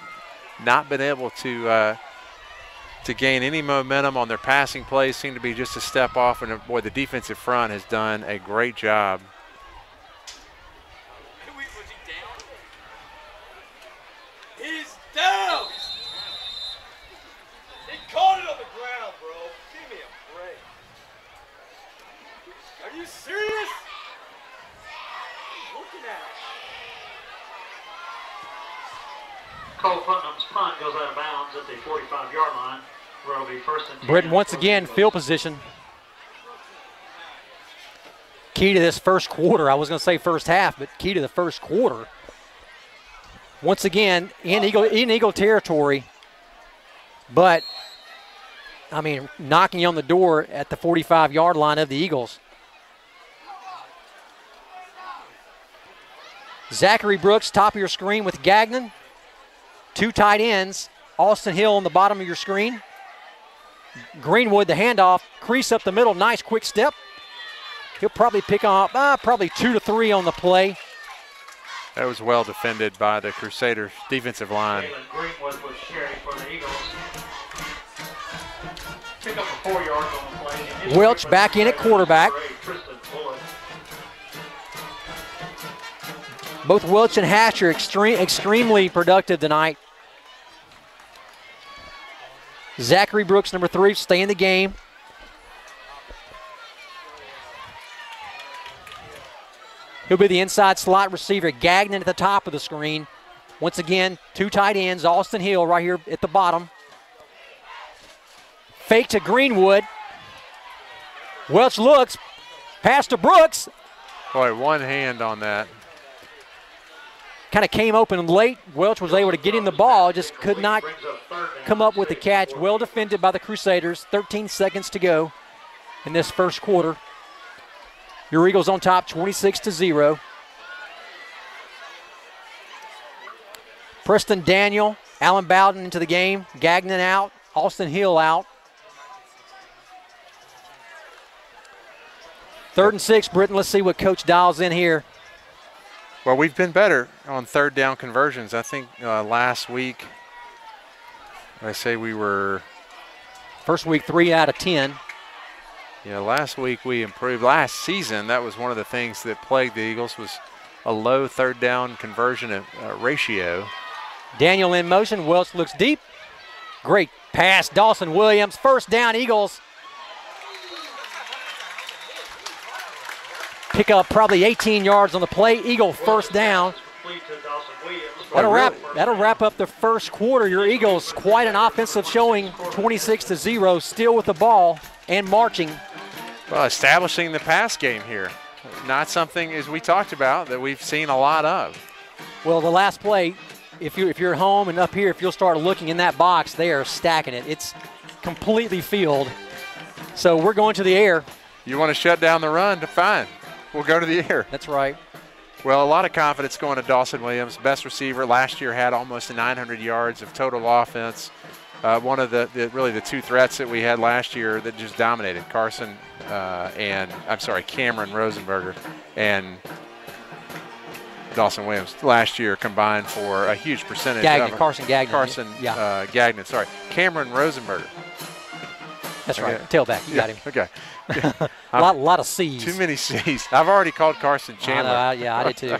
been able to gain any momentum on their passing plays. Seem to be just a step off, and boy, the defensive front has done a great job. He's down! He caught it on the ground, bro. Give me a break. Are you serious? Looking at it. Cole Putnam's punt goes out of bounds at the 45-yard line, where it'll be 1st and 10. Britton once again, field position. Key to this first quarter, I was going to say first half, but key to the first quarter. Once again, in Eagle territory, but, I mean, knocking on the door at the 45-yard line of the Eagles. Zachary Brooks, top of your screen with Gagnon. 2 tight ends. Austin Hill on the bottom of your screen. Greenwood, the handoff, crease up the middle, nice quick step. He'll probably pick up probably 2 to 3 on the play. That was well defended by the Crusaders defensive line. Greenwood was carried for the Eagles. Pick up for 4 yards on the play. Welch back in at quarterback. Both Welch and Hatch are extremely productive tonight. Zachary Brooks, number 3, stay in the game. He'll be the inside slot receiver. Gagnon at the top of the screen. Once again, 2 tight ends. Austin Hill right here at the bottom. Fake to Greenwood. Welch looks. Pass to Brooks. Boy, one hand on that. Kind of came open late. Welch was able to get him the ball, just could not come up with the catch. Well defended by the Crusaders. 13 seconds to go in this first quarter. Your Eagles on top, 26-0. Preston Daniel, Alan Bowden into the game. Gagnon out, Austin Hill out. 3rd and 6, Britton. Let's see what Coach dials in here. Well, we've been better on 3rd down conversions. I think last week, I say we were. First week, 3 out of 10. Yeah, last week we improved. Last season, that was one of the things that plagued the Eagles was a low 3rd down conversion ratio. Daniel in motion. Welch looks deep. Great pass. Dawson Williams. 1st down, Eagles. Pick up probably 18 yards on the play. Eagle 1st down. That'll wrap up the first quarter. Your Eagles, quite an offensive showing, 26-0, still with the ball and marching. Well, establishing the pass game here. Not something, as we talked about, that we've seen a lot of. Well, the last play, if you're at home and up here, if you'll start looking in that box, they are stacking it. It's completely filled. So we're going to the air. You want to shut down the run? Fine. We'll go to the air. That's right. Well, a lot of confidence going to Dawson Williams. Best receiver last year, had almost 900 yards of total offense. One of really the two threats that we had last year that just dominated, Cameron Rosenberger and Dawson Williams last year combined for a huge percentage. Carson Gagnon. Gagnon, sorry. Cameron Rosenberger. That's right. Tailback. You got him. Okay. a lot of C's. Too many C's. I've already called Carson Chandler. I did too.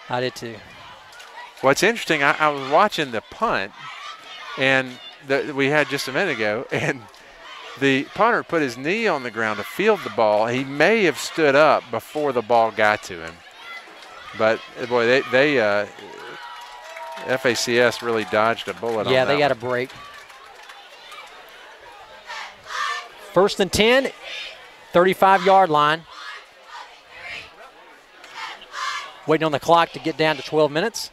I did too. What's interesting, I was watching the punt, and we had just a minute ago, and the punter put his knee on the ground to field the ball. He may have stood up before the ball got to him. But, boy, they FACS really dodged a bullet on that. Yeah, they got a break. 1st and 10, 35-yard line. Waiting on the clock to get down to 12 minutes.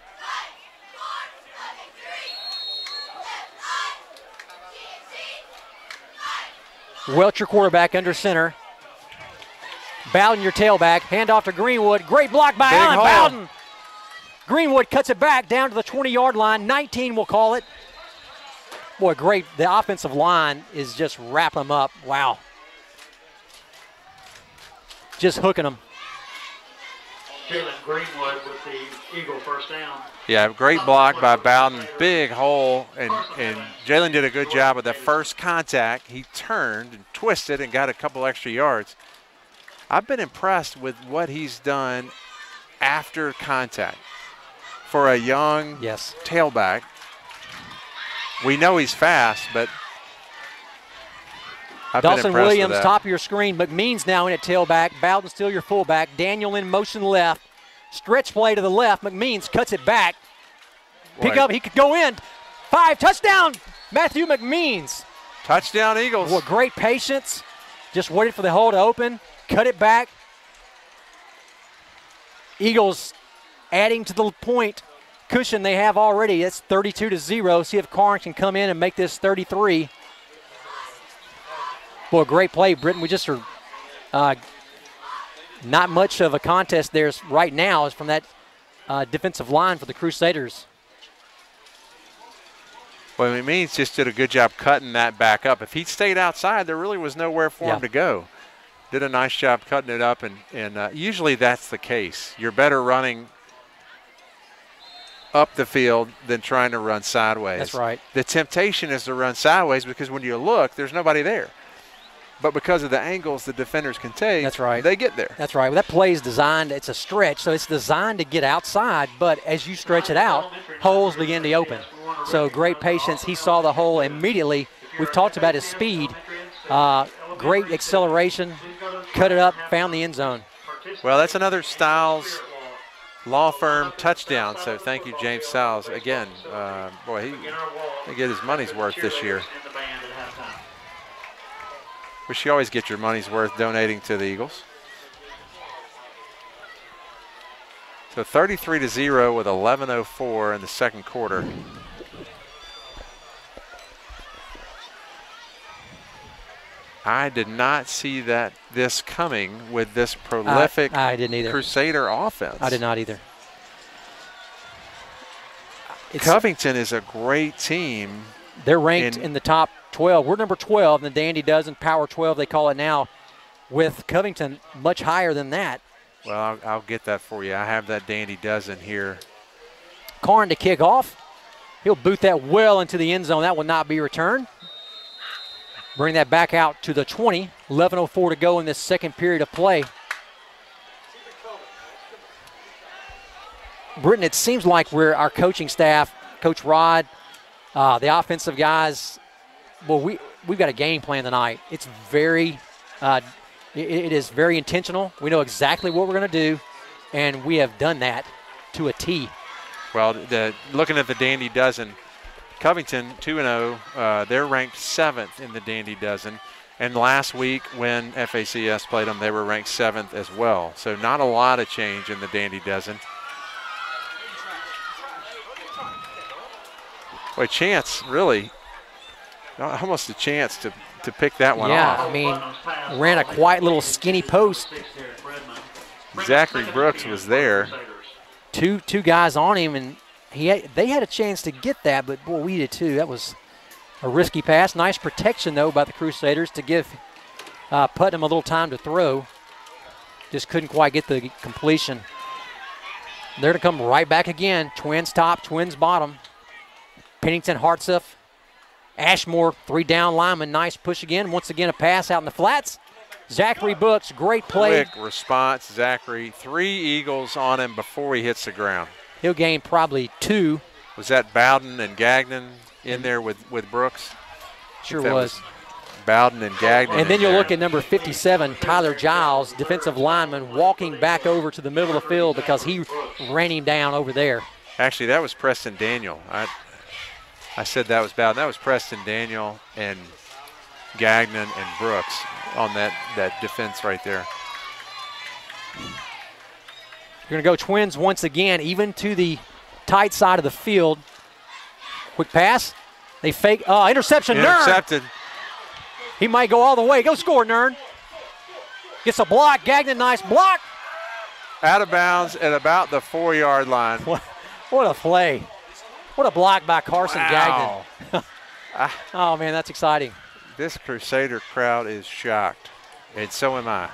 Welch, your quarterback, under center. Bowden, your tailback. Hand off to Greenwood. Great block by Allen Bowden. Greenwood cuts it back down to the 20-yard line. 19, we'll call it. Boy, great. The offensive line is just wrapping them up. Wow. Just hooking them. Jalen Greenwood with the Eagle first down. Yeah, great block by Bowden. Big hole, and Jalen did a good job with that first contact. He turned and twisted and got a couple extra yards. I've been impressed with what he's done after contact for a young tailback. We know he's fast, but I've been Dawson impressed Williams, with that. top of your screen. McMeans now in at tailback. Bowden still your fullback. Daniel in motion left. Stretch play to the left. McMeans cuts it back. Pick up. He could go in. 5, touchdown, Matthew McMeans. Touchdown, Eagles. Well, great patience. Just waited for the hole to open. Cut it back. Eagles adding to the point cushion they have already. It's 32-0. See if Carnes can come in and make this 33. Boy, great play, Britton. We just are not much of a contest there right now is from that defensive line for the Crusaders. Well, it means just did a good job cutting that back up. If he'd stayed outside, there really was nowhere for him to go. Did a nice job cutting it up, and usually that's the case. You're better running up the field than trying to run sideways. That's right. The temptation is to run sideways because when you look, there's nobody there. But because of the angles the defenders can take, that's right, they get there. That's right. Well, that play is designed, it's a stretch, so it's designed to get outside, but as you stretch it out, holes begin to open. So great patience. He saw the hole immediately. We've talked about his speed. Great acceleration, cut it up, found the end zone. Well, that's another Stiles Law Firm touchdown. So thank you, James Stiles. Again, boy, he get his money's worth this year. Wish you always get your money's worth donating to the Eagles. So 33-0 with 11:04 in the second quarter. I did not see this coming with this prolific I didn't either. Crusader offense. I did not either. Covington is a great team. They're ranked in the top 12. We're number 12 in the Dandy Dozen, Power 12 they call it now, with Covington much higher than that. Well, I'll get that for you. I have that Dandy Dozen here. Karn to kick off. He'll boot that well into the end zone. That will not be returned. Bring that back out to the 20. 11:04 to go in this second period of play. Britton, it seems like our coaching staff, Coach Rod, the offensive guys, well, we've got a game plan tonight. It's very, it is very intentional. We know exactly what we're going to do, and we have done that to a T. Well, looking at the Dandy Dozen, Covington 2-0. They're ranked 7th in the Dandy Dozen. And last week when FACS played them, they were ranked 7th as well. So not a lot of change in the Dandy Dozen. Boy, chance, really, almost a chance to pick that one Yeah, off. I mean, ran a quiet little skinny post. Zachary Brooks was there. Two guys on him, and they had a chance to get that, but boy, we did too. That was a risky pass. Nice protection though by the Crusaders to give Putnam a little time to throw. Just couldn't quite get the completion. They're to come right back again. Twins top, Twins bottom. Pennington, Hartsuff, Ashmore, 3 down linemen. Nice push again. Once again, a pass out in the flats. Zachary Brooks, great play. Quick response, Zachary. 3 Eagles on him before he hits the ground. He'll gain probably 2. Was that Bowden and Gagnon in there with Brooks? Sure was. Bowden and Gagnon. And then you'll look at number 57, Tyler Giles, defensive lineman, walking back over to the middle of the field because he ran him down over there. Actually, that was Preston Daniel. I said that was Bowden. That was Preston Daniel and Gagnon and Brooks on that defense right there. You're going to go Twins once again, even to the tight side of the field. Quick pass. They fake. Interception. Intercepted. Nern. He might go all the way. Go score, Nern. Gets a block. Gagnon, nice block. Out of bounds at about the 4-yard line. What a play. What a block by Carson Wow. Gagnon. Oh, man, that's exciting. This Crusader crowd is shocked, and so am I.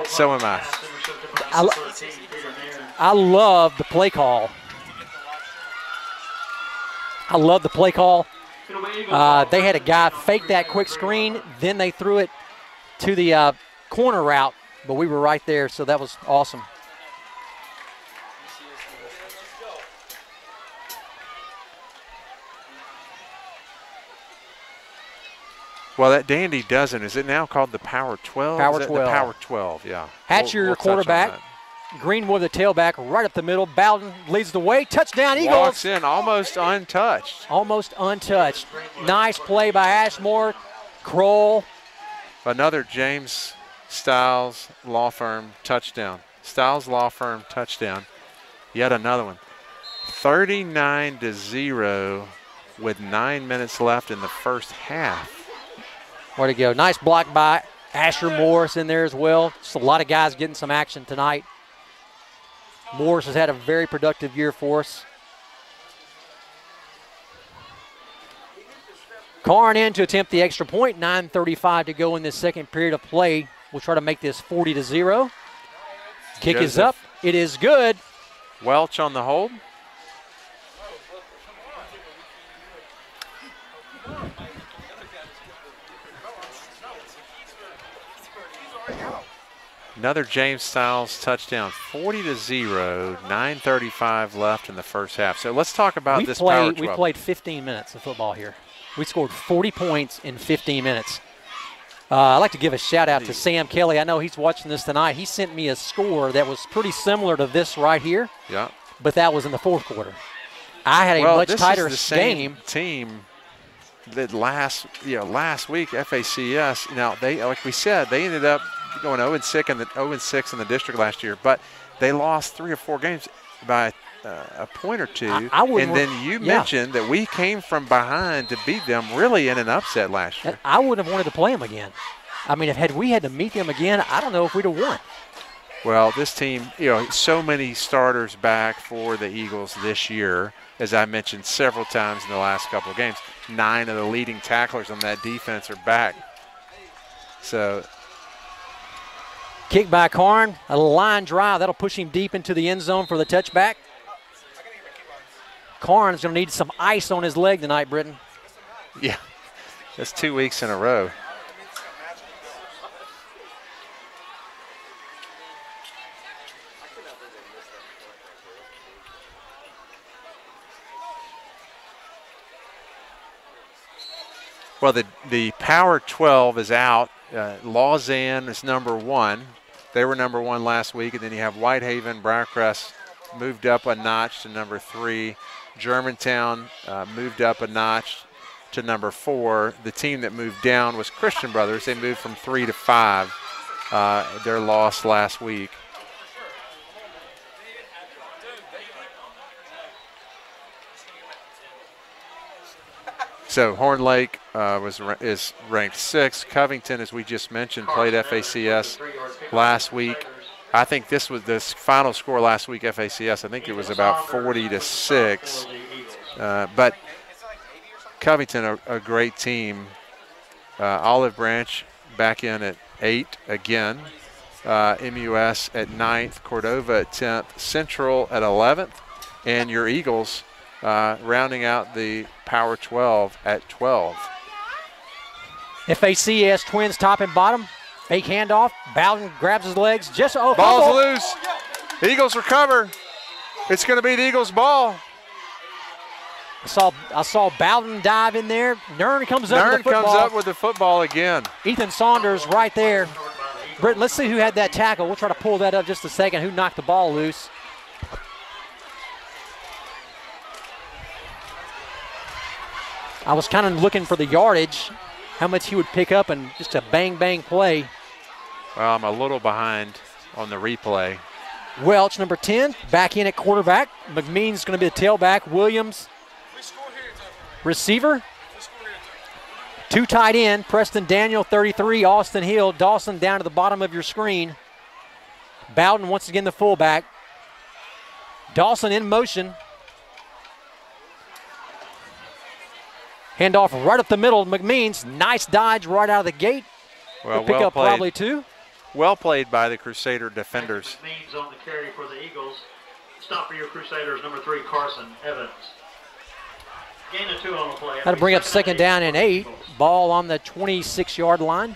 So am I. I love the play call. I love the play call. They had a guy fake that quick screen, then they threw it to the corner route, but we were right there, so that was awesome. Well, that Dandy dozen, is it now called the Power 12? Power Is it 12. The Power 12, yeah. Hatcher, We'll quarterback. Greenwood, the tailback, right up the middle. Bowden leads the way. Touchdown, Eagles. Walks in almost untouched. Almost untouched. Nice play by Ashmore. Kroll. Another James Stiles Law Firm touchdown. Stiles Law Firm touchdown. Yet another one. 39-0 with 9 minutes left in the first half. Way to go. Nice block by Asher Morris in there as well. Just a lot of guys getting some action tonight. Morris has had a very productive year for us. Karn in to attempt the extra point. 9:35 to go in this second period of play. We'll try to make this 40-0. Kick is up. It is good. Welch on the hold. Another James Stiles touchdown, 40-0, 9:35 left in the first half. So let's talk about this Power 12. We played 15 minutes of football here. We scored 40 points in 15 minutes. I'd like to give a shout out to Sam Kelly. I know he's watching this tonight. He sent me a score that was pretty similar to this right here. Yeah. But that was in the fourth quarter. I had a much tighter game. Team that last week FACS. Now they, like we said, they ended up going 0-6 in the district last year, but they lost 3 or 4 games by a point or two. And then you mentioned that we came from behind to beat them really in an upset last year. I wouldn't have wanted to play them again. I mean, had we had to meet them again, I don't know if we'd have won. Well, this team, so many starters back for the Eagles this year, as I mentioned several times in the last couple of games. 9 of the leading tacklers on that defense are back. So, kick by Karn, a line drive. That'll push him deep into the end zone for the touchback. Karn's going to need some ice on his leg tonight, Britton. Yeah, that's 2 weeks in a row. Well, the Power 12 is out. Lausanne is number 1. They were number 1 last week. And then you have Whitehaven, Briarcrest moved up a notch to number 3. Germantown moved up a notch to number 4. The team that moved down was Christian Brothers. They moved from 3 to 5. Their loss last week. So Horn Lake is ranked 6th. Covington, as we just mentioned, played FACS last week. I think this was the final score last week, FACS. I think it was about 40-6. But Covington, a great team. Olive Branch back in at 8 again. MUS at 9th. Cordova at 10th. Central at 11th. And your Eagles rounding out the Power 12 at 12. FACS Twins top and bottom. Fake handoff. Bowden grabs his legs. Just Ball's fumble. loose. Eagles recover. It's going to be the Eagles' ball. I saw Bowden dive in there. Nern comes up with the football. Comes up with the football again. Ethan Saunders right there. Britton, let's see who had that tackle. We'll try to pull that up just a second. Who knocked the ball loose? I was kind of looking for the yardage, how much he would pick up, and just a bang-bang play. Well, I'm a little behind on the replay. Welch, number 10, back in at quarterback. McMean's going to be the tailback. Williams, receiver. 2 tight end. Preston Daniel, 33. Austin Hill. Dawson down to the bottom of your screen. Bowden once again the fullback. Dawson in motion. Handoff right up the middle. McMeans, nice dodge right out of the gate. Well, pick up played. probably 2. Well played by the Crusader defenders. McMeans on the carry for the Eagles. Stop for your Crusaders, number 3, Carson Evans. Gain of 2 on the play. That'll bring up second down and 8. Ball on the 26-yard line.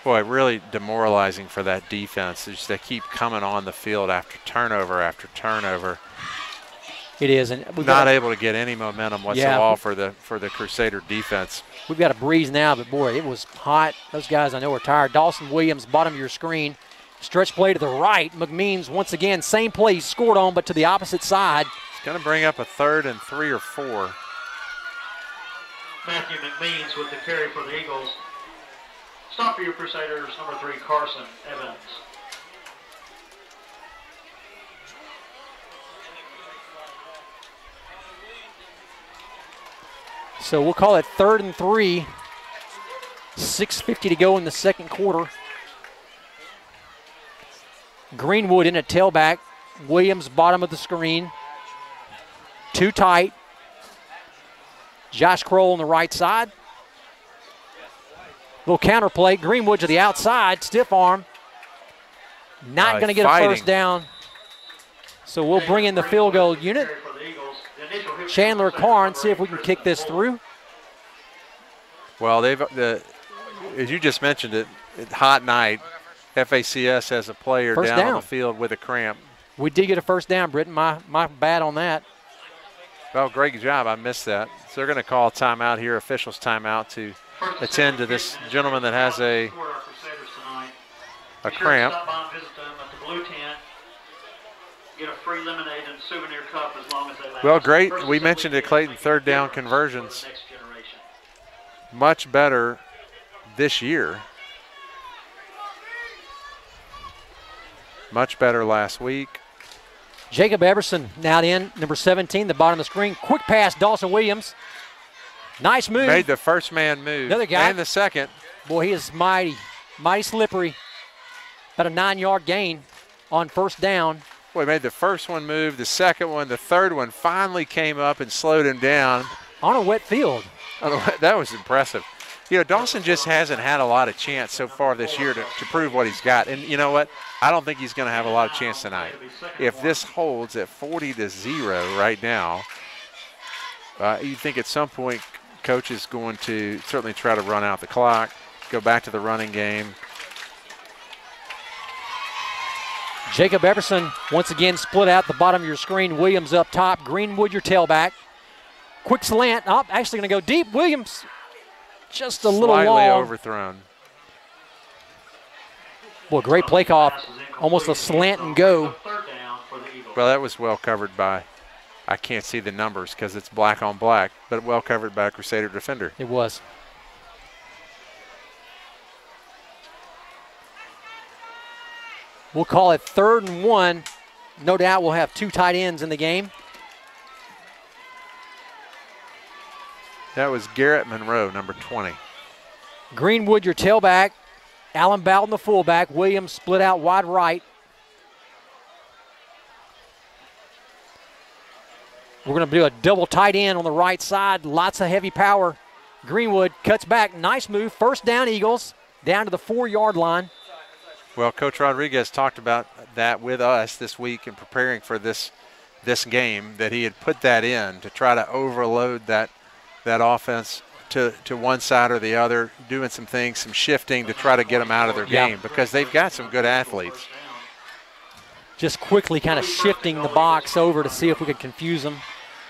Boy, really demoralizing for that defense. They keep coming on the field after turnover after turnover. It is, and we've not able to get any momentum whatsoever for the Crusader defense. We've got a breeze now, but boy, it was hot. Those guys I know are tired. Dawson Williams, bottom of your screen. Stretch play to the right. McMeans once again, same play scored on, but to the opposite side. It's going to bring up a 3rd and 3 or 4. Matthew McMeans with the carry for the Eagles. Stop for your Crusaders, number 3, Carson Evans. So we'll call it 3rd and 3. 6:50 to go in the second quarter. Greenwood in at tailback. Williams bottom of the screen. 2 tight. Josh Kroll on the right side. Little counter play. Greenwood to the outside. Stiff arm. Not going to get a first down. So we'll bring in the field goal unit. Chandler Carn, see if we can kick this through. Well, as you just mentioned it, hot night. FACS has a player down on the field with a cramp. We did get a first down, Britton. My bad on that. Well, great job. I missed that. So they're going to call a timeout here, officials timeout, to attend to this gentleman that has a cramp. Get a free lemonade and souvenir cup as long as they last. Well, great. We mentioned it, Clayton, 3rd down conversions. Much better this year. Much better last week. Jacob Everson now in, number 17, the bottom of the screen. Quick pass, Dawson Williams. Nice move. Made the first man move. Another guy. And the second. Boy, he is mighty slippery. About a 9-yard gain on first down. Boy, made the first one move, the second one, the third one finally came up and slowed him down. On a wet field. That was impressive. You know, Dawson just hasn't had a lot of chance so far this year to prove what he's got. And you know what? I don't think he's going to have a lot of chance tonight. If this holds at 40-0 right now, you think at some point Coach is going to certainly try to run out the clock, go back to the running game. Jacob Everson once again split out the bottom of your screen. Williams up top. Greenwood your tailback. Quick slant. Oh, actually going to go deep. Williams just a little long. Slightly overthrown. Boy, great play call. Almost a slant and go. Well, that was well covered by, I can't see the numbers because it's black on black, but well covered by a Crusader defender. It was. We'll call it 3rd and 1. No doubt we'll have 2 tight ends in the game. That was Garrett Monroe, number 20. Greenwood, your tailback. Allen Bowden, the fullback. Williams split out wide right. We're going to do a double tight end on the right side. Lots of heavy power. Greenwood cuts back. Nice move. First down, Eagles. Down to the 4-yard line. Well, Coach Rodriguez talked about that with us this week in preparing for this game, that he had put that in to try to overload that offense to one side or the other, doing some things, some shifting to try to get them out of their game because they've got some good athletes. Just quickly kind of shifting the box over to see if we could confuse them.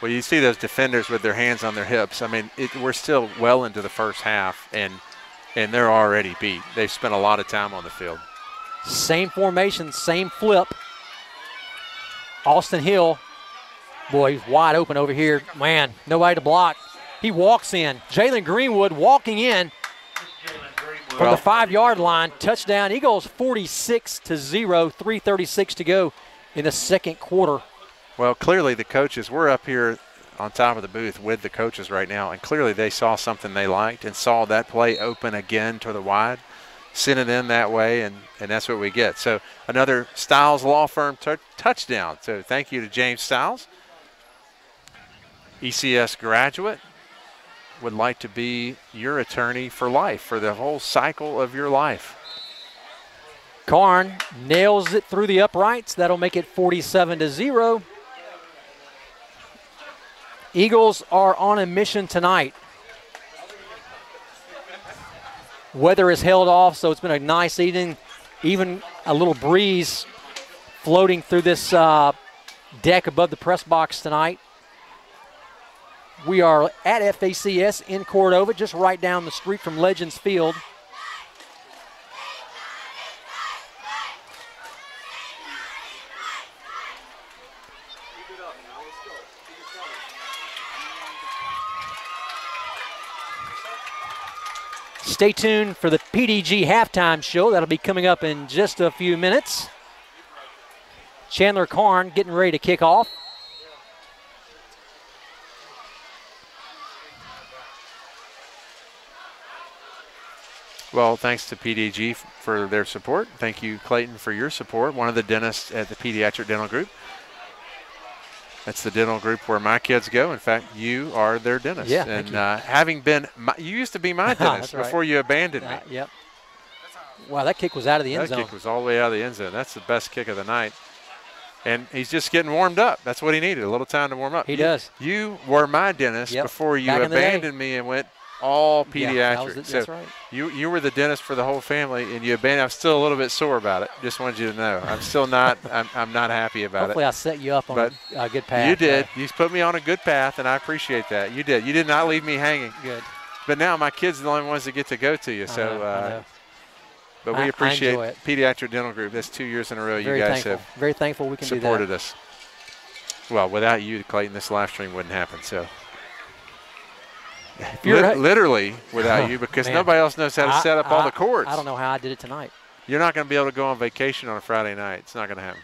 Well, you see those defenders with their hands on their hips. I mean, we're still well into the first half, and they're already beat. They've spent a lot of time on the field. Same formation, same flip. Austin Hill, boy, he's wide open over here. Man, nobody to block. He walks in. Jalen Greenwood walking in from the 5-yard line. Touchdown, Eagles 46-0, 3:36 to go in the second quarter. Well, clearly the coaches, we're up here on top of the booth with the coaches right now, and clearly they saw something they liked and saw that play open again to the wide, sent it in that way, and that's what we get. So another Stiles Law Firm touchdown. So thank you to James Stiles. ECS graduate, would like to be your attorney for life, for the whole cycle of your life. Karn nails it through the uprights. That'll make it 47-0. Eagles are on a mission tonight. Weather is held off, so it's been a nice evening. Even a little breeze floating through this deck above the press box tonight. We are at FACS in Cordova, just right down the street from Legends Field. Stay tuned for the PDG halftime show. That'll be coming up in just a few minutes. Chandler Karn getting ready to kick off. Well, thanks to PDG for their support. Thank you, Clayton, for your support. One of the dentists at the Pediatric Dental Group. That's the dental group where my kids go. In fact, you are their dentist. Yeah, and you. Having been, you used to be my dentist right. before you abandoned me. Yep. Wow, that kick was out of the end zone. That kick was all the way out of the end zone. That's the best kick of the night. And he's just getting warmed up. That's what he needed, a little time to warm up. He does. You were my dentist before you abandoned me and went all pediatric. Yeah, that's right. You were the dentist for the whole family, and you abandoned. I'm still a little bit sore about it. Just wanted you to know. I'm still not. I'm not happy about Hopefully it. I set you up on a good path. You did. You put me on a good path, and I appreciate that. You did. You did not leave me hanging. Good. But now my kids are the only ones that get to go to you. So, I know. But we appreciate it. Pediatric Dental Group. That's 2 years in a row you Very guys thankful. have Very thankful we can supported do that. us. Well, without you, Clayton, this live stream wouldn't happen. So. Literally without you, because nobody else knows how to set up all the cords. I don't know how I did it tonight. You're not going to be able to go on vacation on a Friday night. It's not going to happen.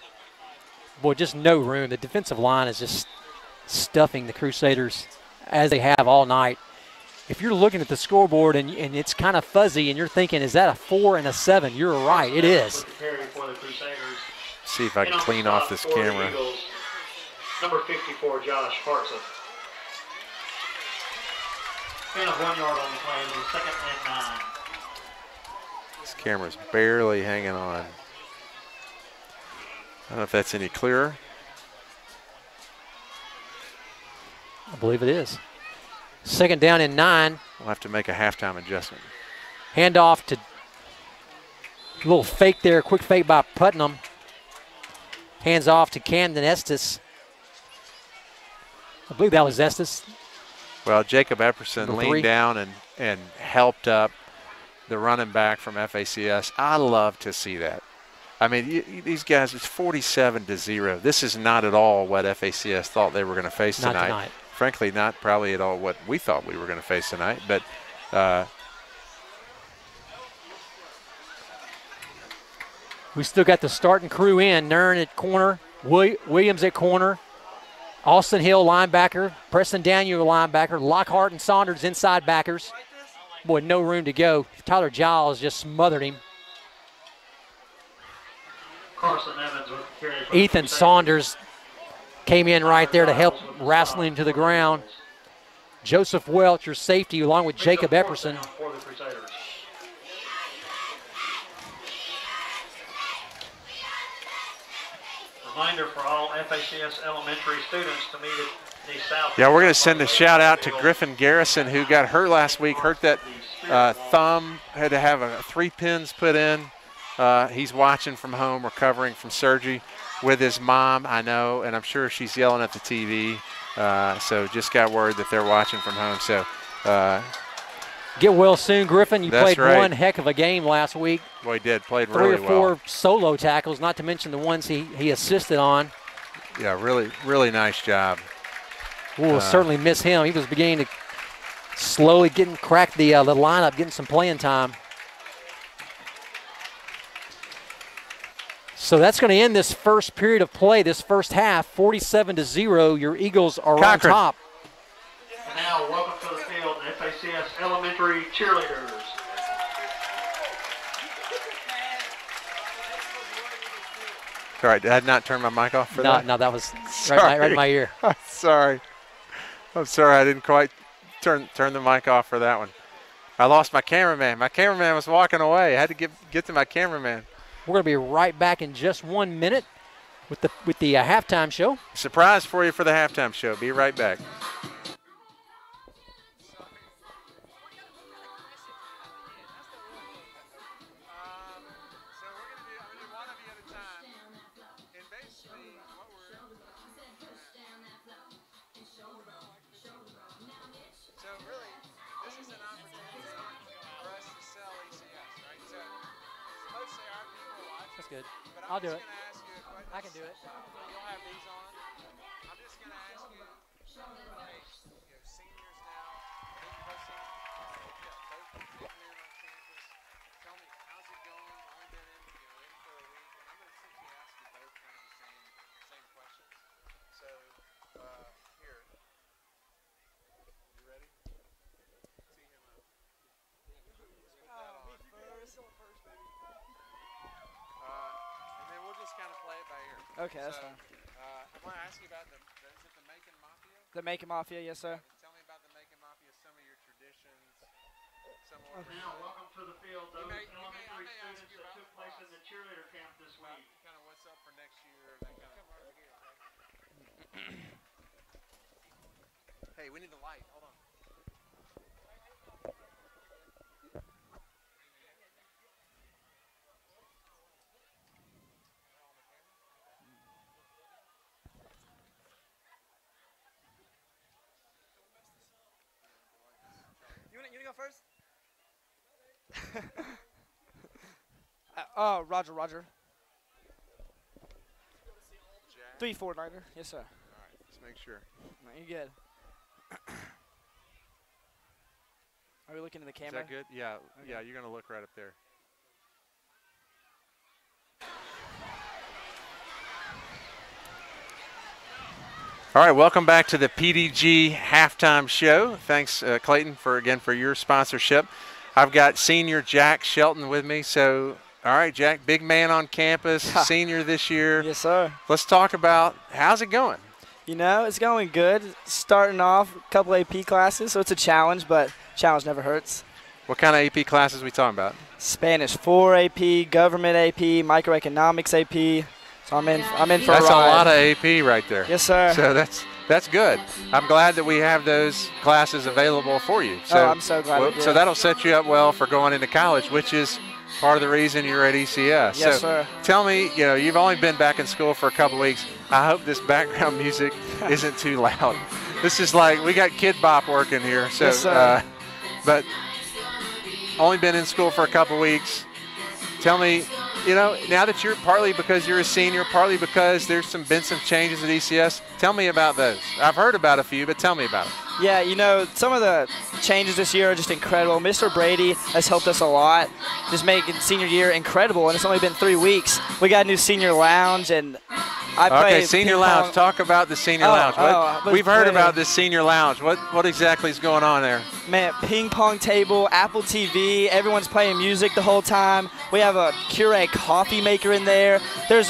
Boy, just no room. The defensive line is just stuffing the Crusaders as they have all night. If you're looking at the scoreboard and it's kind of fuzzy and you're thinking, is that a 4 and a 7? You're right. It is. See if I can clean off this camera. Number 54, Josh Hartzell. And a 1 yard on the play, it was 2nd and 9. This camera's barely hanging on. I don't know if that's any clearer. I believe it is. 2nd down and 9. We'll have to make a halftime adjustment. Handoff to a little fake there, quick fake by Putnam. Hands off to Camden Estes. I believe that was Estes. Well, Jacob Epperson leaned down and helped up the running back from FACS. I love to see that. I mean, these guys, it's 47-0. This is not at all what FACS thought they were going to face tonight. Frankly, not probably at all what we thought we were going to face tonight. But we still got the starting crew in. Nern at corner, Williams at corner, Austin Hill, linebacker. Preston Daniel, linebacker. Lockhart and Saunders, inside backers. Boy, no room to go. Tyler Giles just smothered him. Carson Evans with the carry for the Ethan Crusaders. Saunders came in right there to help wrestle him to the ground. Joseph Welch, your safety, along with Jacob Epperson. For the Crusaders. Reminder for all FACS elementary students to meet at the south. Yeah, we're going to send a shout out to Griffin Garrison, who got hurt last week, hurt that thumb, had to have 3 pins put in. He's watching from home, recovering from surgery with his mom, I know, and I'm sure she's yelling at the TV. So just got word that they're watching from home. So Get well soon, Griffin. You That's played right. one heck of a game last week. Boy, he did. Played 3 really or 4 well. solo tackles, not to mention the ones he assisted on. Yeah, really nice job. We'll certainly miss him. He was beginning to slowly crack the lineup, getting some playing time. So that's going to end this first period of play, this first half, 47-0. Your Eagles are Cochran. on top. And now, welcome to the field, the FACS elementary cheerleaders. All right, did I not turn my mic off for that? No, that was Sorry. right in my ear. Sorry. I'm sorry, I didn't quite turn the mic off for that one. I lost my cameraman. My cameraman was walking away. I had to get to my cameraman. We're going to be right back in just 1 minute with the halftime show. Surprise for you for the halftime show. Be right back. So we're going to do one of you at a time. And basically what we're so really this is an opportunity for us to sell ECS, right? So mostly our people watch. That's good. But I'll I'm do just it. going to ask you a question. I can do it. You'll have these on. I'm just going to ask you, seniors now, both getting in on campus. Tell me, how's it going? Only been in for a week, and I'm going to simply ask you both kind of the same questions. So, here. You ready? See him up. And then we'll just kind of play it by ear. Okay, that's fine. I want to ask you about is it the Macon Mafia? The Macon Mafia, yes, sir. Tell me about the Macon Mafia, some of your traditions, some of Now, welcome to the field, those I may elementary ask students you that about took place in the cheerleader camp this week. kind of what's up for next year, that kind of Hey, we need the light. Hold on. You want to go first? Roger. 349er, yes, sir. All right, let's make sure. No, you're good. Are we looking at the Is camera? that good? Yeah, yeah, you're going to look right up there. All right, welcome back to the PDG halftime show. Thanks, Clayton, for your sponsorship. I've got senior Jack Shelton with me. So, all right, Jack, big man on campus, senior this year. Yes, sir. Let's talk about how's it going? You know, it's going good. Starting off a couple AP classes, so it's a challenge, but challenge never hurts. What kind of AP classes we talking about? Spanish 4 AP, government AP, microeconomics AP. So I'm in for That's a a ride. lot of AP right there. Yes, sir. So that's good. I'm glad that we have those classes available for you. So, I'm so glad we do. So that'll set you up well for going into college, which is part of the reason you're at ECS. Yes, so sir. Tell me, you've only been back in school for a couple weeks. I hope this background music isn't too loud. This is like we got Kid Bop working here. So, Yes, sir. but only been in school for a couple weeks. Tell me, now that you're partly because you're a senior, partly because there's been some changes at ECS, tell me about those. I've heard about a few, but tell me about it. Yeah, some of the changes this year are just incredible. Mr. Brady has helped us a lot, just making senior year incredible, and it's only been 3 weeks. We got a new senior lounge, and I play Okay, senior ping lounge. pong. Talk about the senior Oh, lounge. but We've heard wait a about minute. this senior lounge. What exactly is going on there? Man, ping pong table, Apple TV. Everyone's playing music the whole time. We have a Keurig coffee maker in there. Have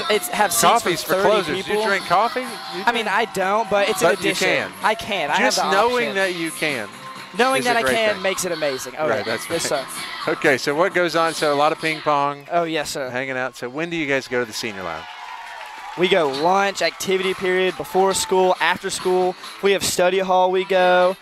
seats Coffee's for for 30 closers. people. Do you drink coffee? I mean, I don't, but it's But an you addition. can. I can. Just I have the knowing option. that you can. Knowing is that a I great can thing. makes it amazing. Oh, Right, yeah. that's Yes, right. sir. Okay, so what goes on? So a lot of ping pong, Oh, yes, sir. hanging out. So when do you guys go to the senior lounge? We go lunch, activity period, before school, after school. If we have study hall, we go.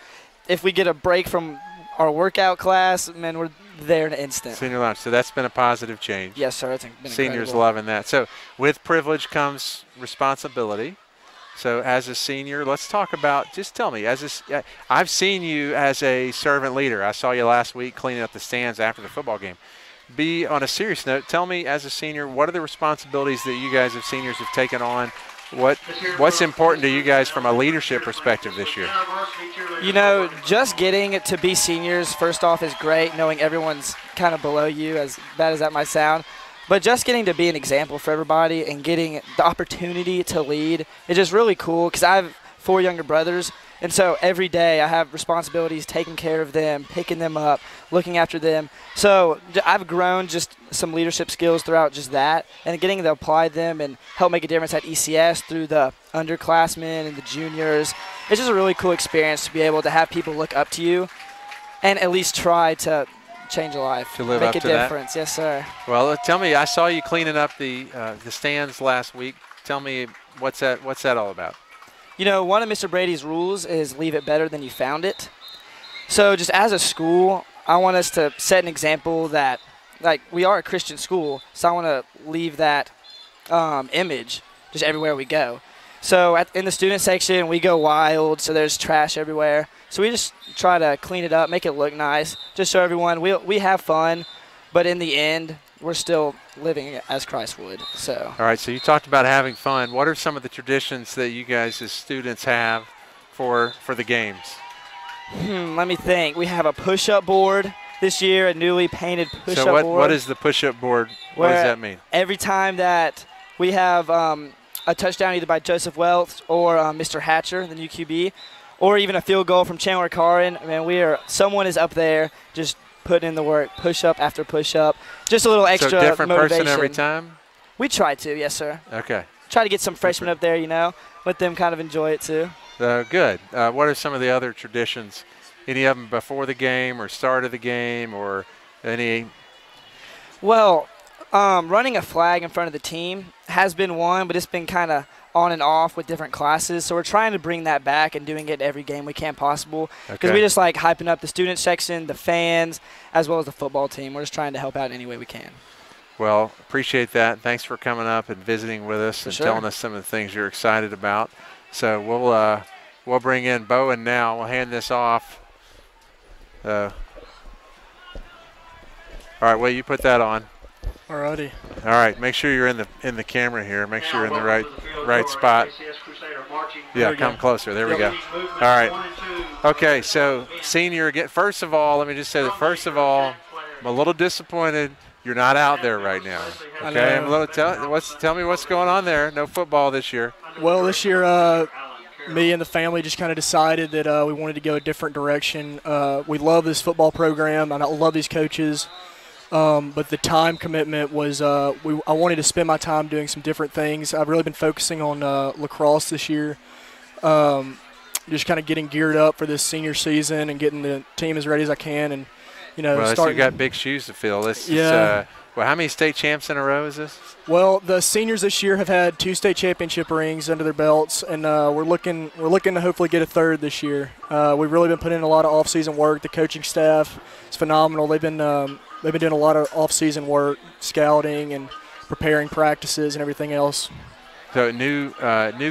If we get a break from our workout class, man, we're there in an instant. Senior lounge. So that's been a positive change. Yes, sir. It's been Seniors incredible. loving that. So with privilege comes responsibility. So as a senior, let's talk about, just tell me, I've seen you as a servant leader. I saw you last week cleaning up the stands after the football game. On a serious note, tell me as a senior, what are the responsibilities that you guys as seniors have taken on? What's important to you guys from a leadership perspective this year? You know, just getting to be seniors, first off, is great, knowing everyone's kind of below you, as bad as that might sound. But just getting to be an example for everybody and getting the opportunity to lead is just really cool because I have 4 younger brothers. And so every day I have responsibilities, taking care of them, picking them up, looking after them. So I've grown just some leadership skills throughout just that, and getting to apply them and help make a difference at ECS through the underclassmen and the juniors. It's just a really cool experience to be able to have people look up to you and at least try to change a life, To live make up a to that? difference. Yes, sir. Well, tell me, I saw you cleaning up the stands last week. Tell me, what's that all about? You know, one of Mr. Brady's rules is leave it better than you found it. So just as a school, I want us to set an example that, like, we are a Christian school, so I want to leave that image just everywhere we go. So in the student section, we go wild, so there's trash everywhere. So we just try to clean it up, make it look nice, just so everyone, we have fun, but in the end, we're still living as Christ would. So. All right, so you talked about having fun. What are some of the traditions that you guys as students have for the games? Let me think. We have a push-up board this year, a newly painted push-up So board. what is the push-up board? What does Where that mean? Every time that we have a touchdown either by Joseph Welch or Mr. Hatcher, the new QB, or even a field goal from Chandler Carrin, someone is up there just putting in the work, push-up after push-up. Just a little extra So different motivation. person every time? We try to, yes, sir. Okay. Try to get some freshmen up there, let them kind of enjoy it too. Good. What are some of the other traditions? Any of them before the game or start of the game or any? Well, running a flag in front of the team has been one, but it's been kind of on and off with different classes. So we're trying to bring that back and doing it every game we can possible. Because we just like hyping up the student section, the fans, as well as the football team. We're just trying to help out any way we can. Well, appreciate that. Thanks for coming up and visiting with us and telling us some of the things you're excited about. So we'll bring in Bowen now. We'll hand this off. All right, well, you put that on. Alrighty. All right, make sure you're in the camera here. Make sure you're in the right spot. Yeah, come closer. There we go. All right. Okay, so senior again. First of all, let me just say that. First of all, I'm a little disappointed you're not out there right now. Okay, I'm a little. Tell me what's going on there. No football this year. Well, this year, me and the family just kind of decided that we wanted to go a different direction. We love this football program, and I love these coaches. But the time commitment was I wanted to spend my time doing some different things. I've really been focusing on lacrosse this year, just kind of getting geared up for this senior season and getting the team as ready as I can. And well, you got big shoes to fill. Well, how many state champs in a row is this? Well, the seniors this year have had 2 state championship rings under their belts, and we're looking to hopefully get a 3rd this year. We've really been putting in a lot of off-season work. The coaching staff is phenomenal. They've been doing a lot of off-season work, scouting and preparing practices and everything else. So new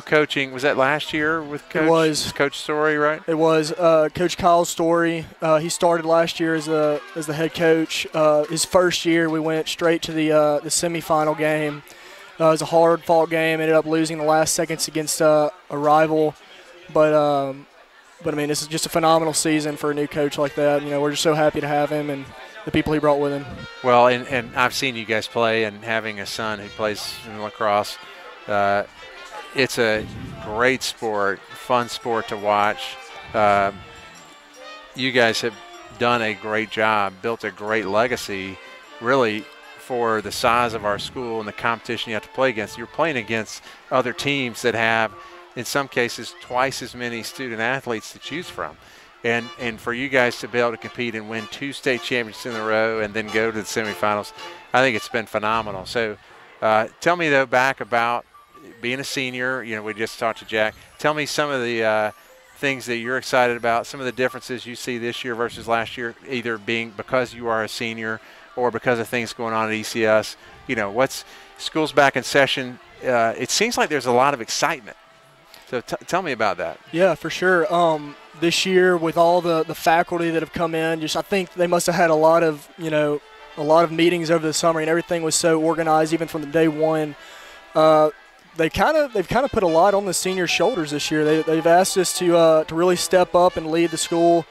coaching, was that last year with Coach? It was. Coach Story, right? It was Coach Kyle Story. He started last year as the head coach. His first year, we went straight to the semifinal game. It was a hard-fought game. Ended up losing the last seconds against a rival, but I mean, this is just a phenomenal season for a new coach like that. We're just so happy to have him and the people he brought with him. Well, and I've seen you guys play, and having a son who plays in lacrosse, it's a great sport, fun sport to watch. You guys have done a great job, built a great legacy, really, for the size of our school and the competition you have to play against. You're playing against other teams that have, in some cases, twice as many student athletes to choose from. And for you guys to be able to compete and win 2 state championships in a row and then go to the semifinals, I think it's been phenomenal. So tell me, though, back about being a senior. You know, we just talked to Jack. Tell me some of the things that you're excited about, some of the differences you see this year versus last year, either being because you are a senior or because of things going on at ECS. You know, school's back in session. It seems like there's a lot of excitement. So tell me about that. Yeah, for sure. This year, with all the faculty that have come in, I think they must have had a lot of meetings over the summer, and everything was so organized, even from the day one. They've kind of put a lot on the seniors' shoulders this year. They've asked us to really step up and lead the school,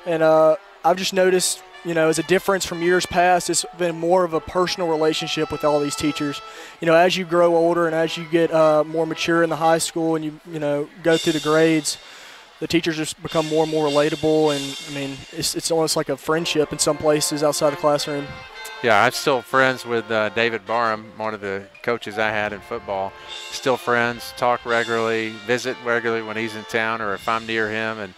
and I've just noticed, as a difference from years past, it's been more of a personal relationship with all these teachers. As you grow older and as you get more mature in the high school and you go through the grades, the teachers just become more and more relatable, and I mean, it's almost like a friendship in some places outside the classroom. Yeah, I'm still friends with David Barham, one of the coaches I had in football. Still friends, talk regularly, visit regularly when he's in town or if I'm near him,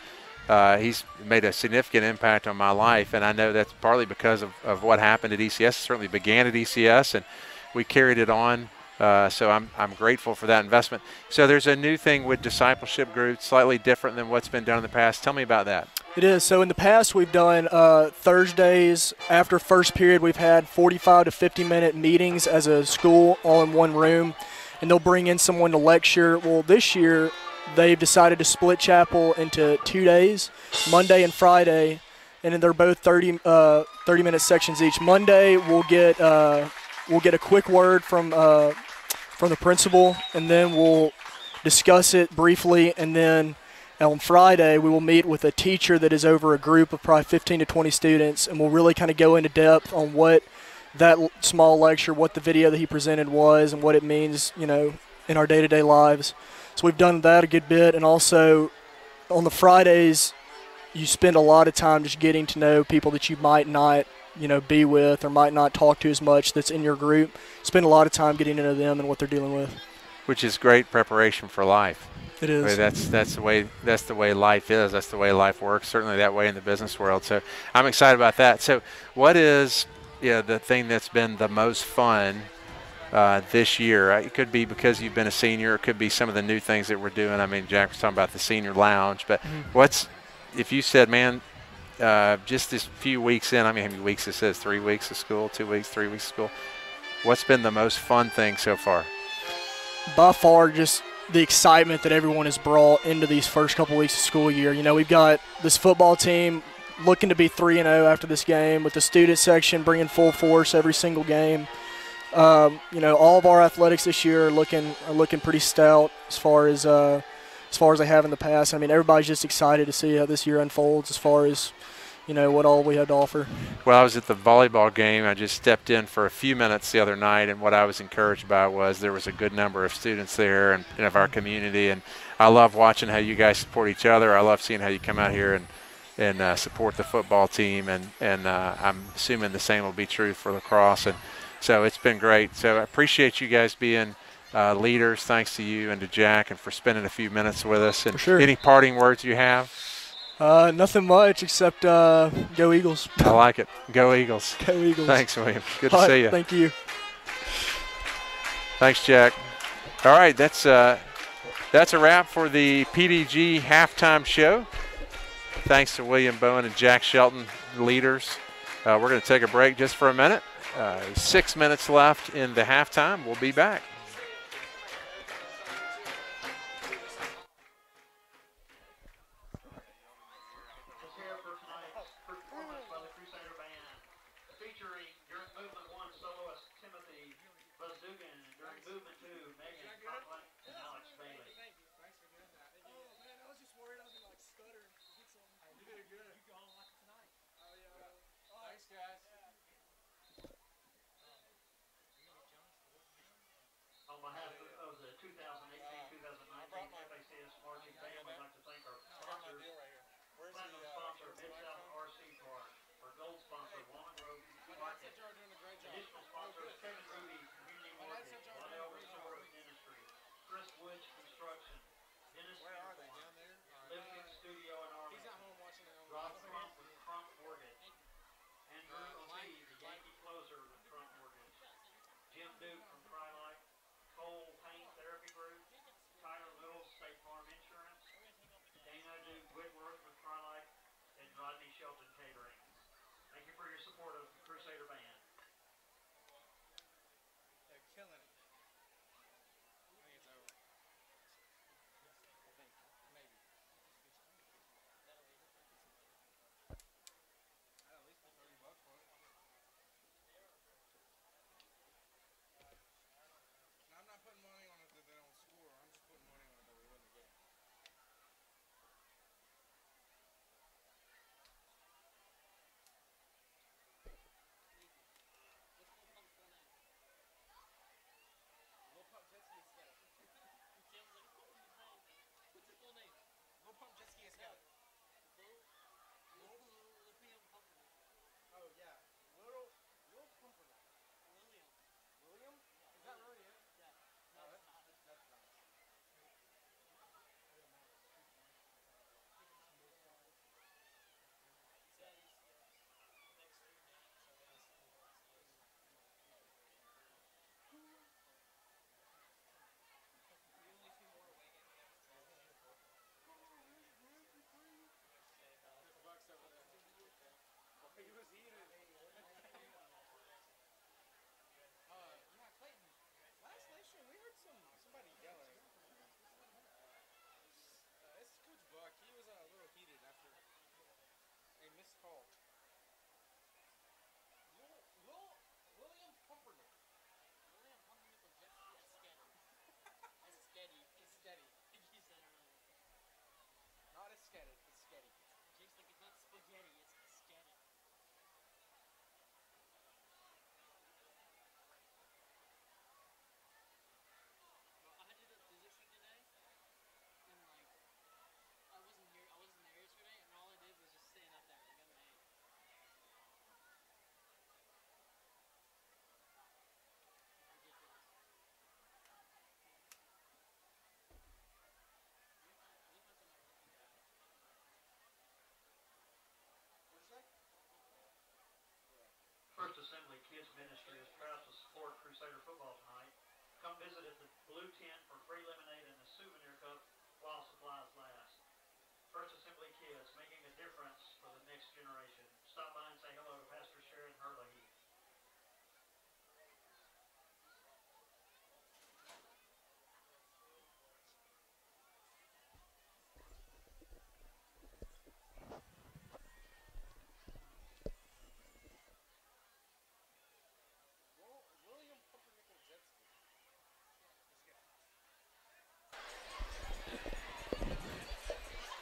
and he's made a significant impact on my life, and I know that's partly because of what happened at ECS. It certainly began at ECS, and we carried it on, so I'm grateful for that investment. So there's a new thing with discipleship groups, slightly different than what's been done in the past. Tell me about that. It is. So in the past, we've done Thursdays after first period. We've had 45 to 50-minute meetings as a school all in one room, and they'll bring in someone to lecture. Well, this year, they've decided to split chapel into 2 days, Monday and Friday, and then they're both 30-minute sections each. Monday, we'll get a quick word from the principal, and then we'll discuss it briefly, and then on Friday, we will meet with a teacher that is over a group of probably 15 to 20 students, and we'll really kind of go into depth on what that small lecture, what the video that he presented was, and what it means, in our day-to-day lives. So we've done that a good bit, and also on the Fridays, you spend a lot of time just getting to know people that you might not, be with or might not talk to as much that's in your group. Spend a lot of time getting to know them and what they're dealing with. Which is great preparation for life. It is. I mean, that's the way life is. That's the way life works. Certainly that way in the business world. So I'm excited about that. So what is the thing that's been the most fun this year? It could be because you've been a senior. It could be some of the new things that we're doing. I mean, Jack was talking about the senior lounge. But if you said, man, just this few weeks in, I mean, how many weeks this is? 3 weeks of school, 2 weeks, 3 weeks of school. What's been the most fun thing so far? By far, just the excitement that everyone has brought into these first couple weeks of school year. We've got this football team looking to be 3-0 after this game, with the student section bringing full force every single game. All of our athletics this year are looking pretty stout as far as they have in the past. I mean, everybody's just excited to see how this year unfolds as far as what all we have to offer. Well, I was at the volleyball game. I just stepped in for a few minutes the other night, and what I was encouraged by was there was a good number of students there and of our community, and I love watching how you guys support each other. I love seeing how you come out here and support the football team, and I'm assuming the same will be true for lacrosse, and so it's been great. So I appreciate you guys being leaders. Thanks to you and to Jack and for spending a few minutes with us. And for sure. Any parting words you have? Nothing much except go Eagles. I like it. Go Eagles. Go Eagles. Thanks, William. Good to see you. Thank you. Thanks, Jack. All right, that's a wrap for the PDG halftime show. Thanks to William Bowen and Jack Shelton, leaders. We're going to take a break just for a minute. 6 minutes left in the halftime. We'll be back.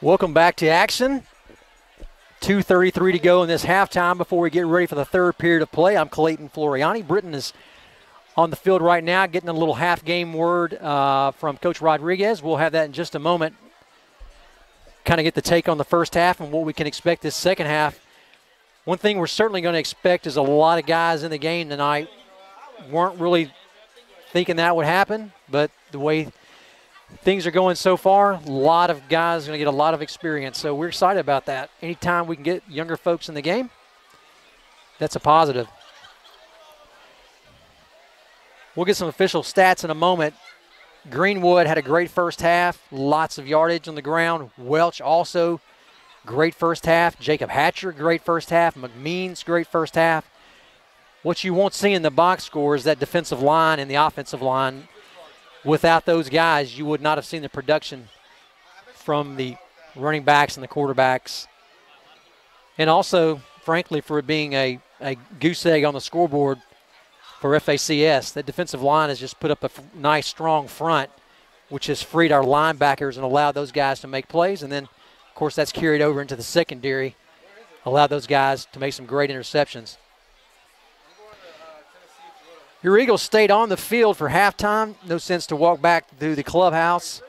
Welcome back to action. 2:33 to go in this halftime before we get ready for the third period of play. I'm Clayton Floriani. Britton is on the field right now, getting a little half-game word from Coach Rodriguez. We'll have that in just a moment. Kind of get the take on the first half and what we can expect this second half. One thing we're certainly going to expect is a lot of guys in the game tonight weren't really thinking that would happen, but the way things are going so far, a lot of guys are going to get a lot of experience. So we're excited about that. Anytime we can get younger folks in the game, that's a positive. We'll get some official stats in a moment. Greenwood had a great first half, lots of yardage on the ground. Welch also, great first half. Jacob Hatcher, great first half. McMeans, great first half. What you won't see in the box score is that defensive line and the offensive line. Without those guys, you would not have seen the production from the running backs and the quarterbacks. And also, frankly, for it being a goose egg on the scoreboard for FACS, that defensive line has just put up a nice, strong front, which has freed our linebackers and allowed those guys to make plays. And then, of course, that's carried over into the secondary, allowed those guys to make some great interceptions. Your Eagles stayed on the field for halftime. No sense to walk back through the clubhouse.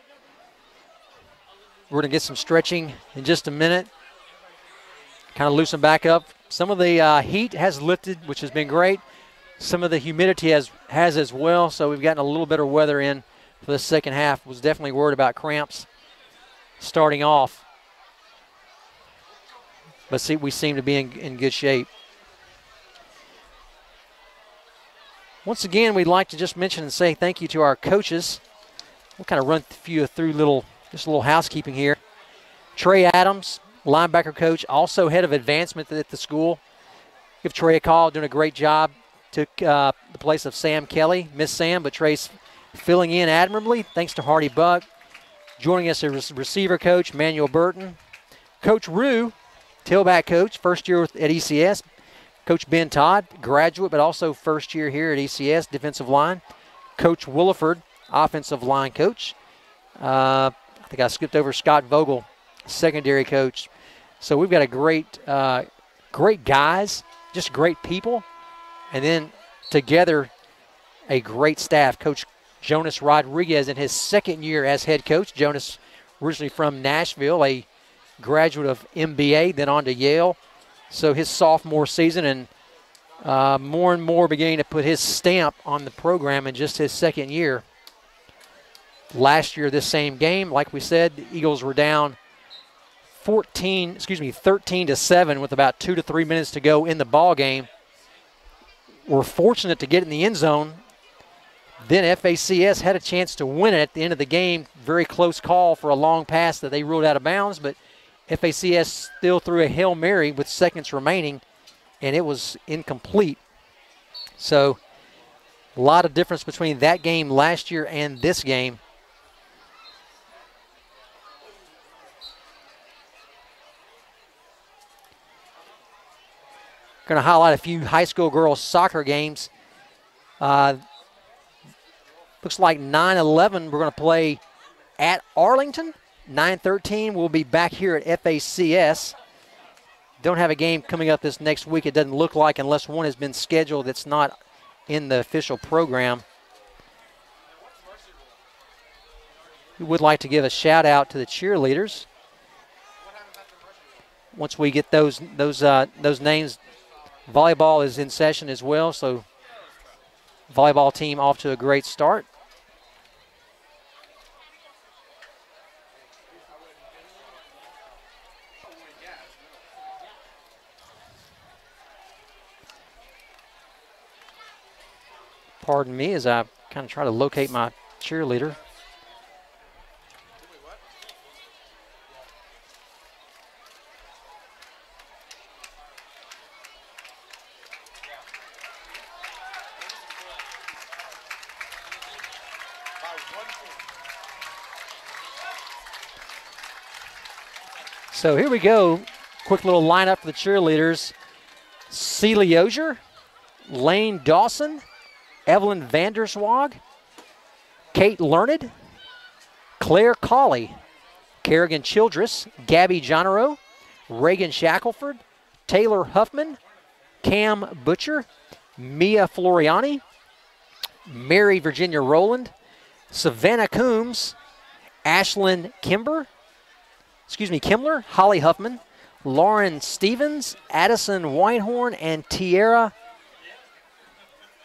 We're going to get some stretching in just a minute. Kind of loosen back up. Some of the heat has lifted, which has been great. Some of the humidity has as well, so we've gotten a little better weather in for the second half. Was definitely worried about cramps starting off. But see, we seem to be in good shape. Once again, we'd like to just mention and say thank you to our coaches. We'll kind of run through just a little housekeeping here. Trey Adams, linebacker coach, also head of advancement at the school. Give Trey a call, doing a great job. Took the place of Sam Kelly. Miss Sam, but Trey's filling in admirably. Thanks to Hardy Buck. Joining us is receiver coach Manuel Burton. Coach Rue, tailback coach, first year at ECS. Coach Ben Todd, graduate, but also first year here at ECS, defensive line. Coach Williford, offensive line coach. I think I skipped over Scott Vogel, secondary coach. So we've got a great guys, just great people. And then together, a great staff. Coach Jonas Rodriguez in his second year as head coach. Jonas originally from Nashville, a graduate of MBA, then on to Yale. So his sophomore season, and more and more beginning to put his stamp on the program in just his second year. Last year, this same game, like we said, the Eagles were down 13-7 with about 2 to 3 minutes to go in the ball game. We're fortunate to get in the end zone. Then FACS had a chance to win it at the end of the game. Very close call for a long pass that they ruled out of bounds, but FACS still threw a Hail Mary with seconds remaining, and it was incomplete. So a lot of difference between that game last year and this game. Going to highlight a few high school girls soccer games. Looks like 9-11 we're going to play at Arlington. 9-13 we'll be back here at FACS. Don't have a game coming up this next week, it doesn't look like, unless one has been scheduled that's not in the official program. We would like to give a shout out to the cheerleaders. Once we get those names, volleyball is in session as well, so volleyball team off to a great start. Pardon me as I kind of try to locate my cheerleader. So here we go. Quick little lineup for the cheerleaders. Celie Ozier, Lane Dawson, Evelyn Vanderswag, Kate Learned, Claire Colley, Kerrigan Childress, Gabby Johnero, Reagan Shackelford, Taylor Huffman, Cam Butcher, Mia Floriani, Mary Virginia Rowland, Savannah Coombs, Ashlyn Kimler, Holly Huffman, Lauren Stevens, Addison Weinhorn, and Tierra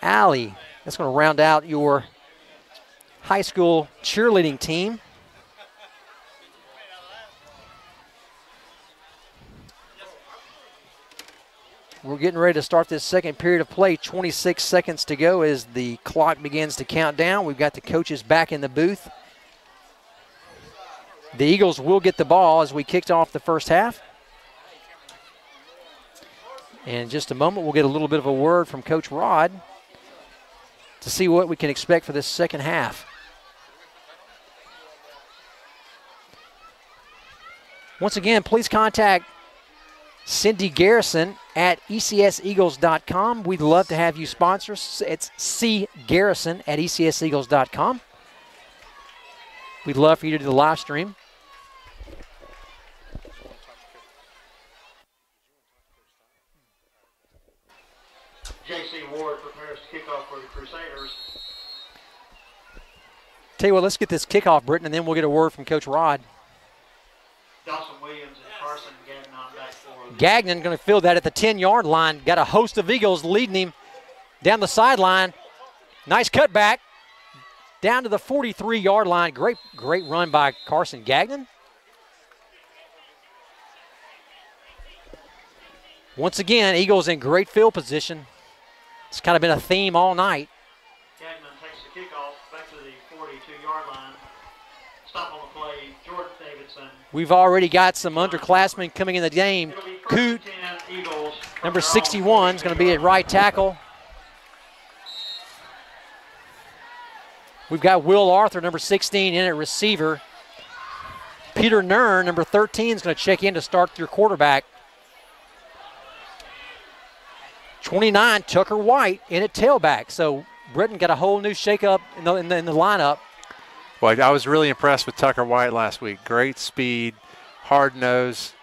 Alley. That's going to round out your high school cheerleading team. We're getting ready to start this second period of play. 26 seconds to go as the clock begins to count down. We've got the coaches back in the booth. The Eagles will get the ball as we kicked off the first half. In just a moment, we'll get a little bit of a word from Coach Rod to see what we can expect for this second half. Once again, please contact Cindy Garrison at ECSEagles.com. We'd love to have you sponsor us. It's C. Garrison at ECSEagles.com. We'd love for you to do the live stream. J.C. Ward prepares to kick off for the Crusaders. Tell you what, let's get this kickoff, Britton, and then we'll get a word from Coach Rod. Dawson Williams and Carson Gagnon back for Gagnon going to field that at the 10-yard line. Got a host of Eagles leading him down the sideline. Nice cutback down to the 43-yard line. Great run by Carson Gagnon. Once again, Eagles in great field position. It's kind of been a theme all night. Gagnon takes the kickoff back to the 42-yard line. Stop on the play, Jordan Davidson. We've already got some underclassmen coming in the game. Coot, number 61, is going to be at right tackle. We've got Will Arthur, number 16, in at receiver. Peter Nern, number 13, is going to check in to start your quarterback. 29, Tucker White, in at tailback. So Britton got a whole new shakeup in the lineup. Well, I was really impressed with Tucker White last week. Great speed, hard nose.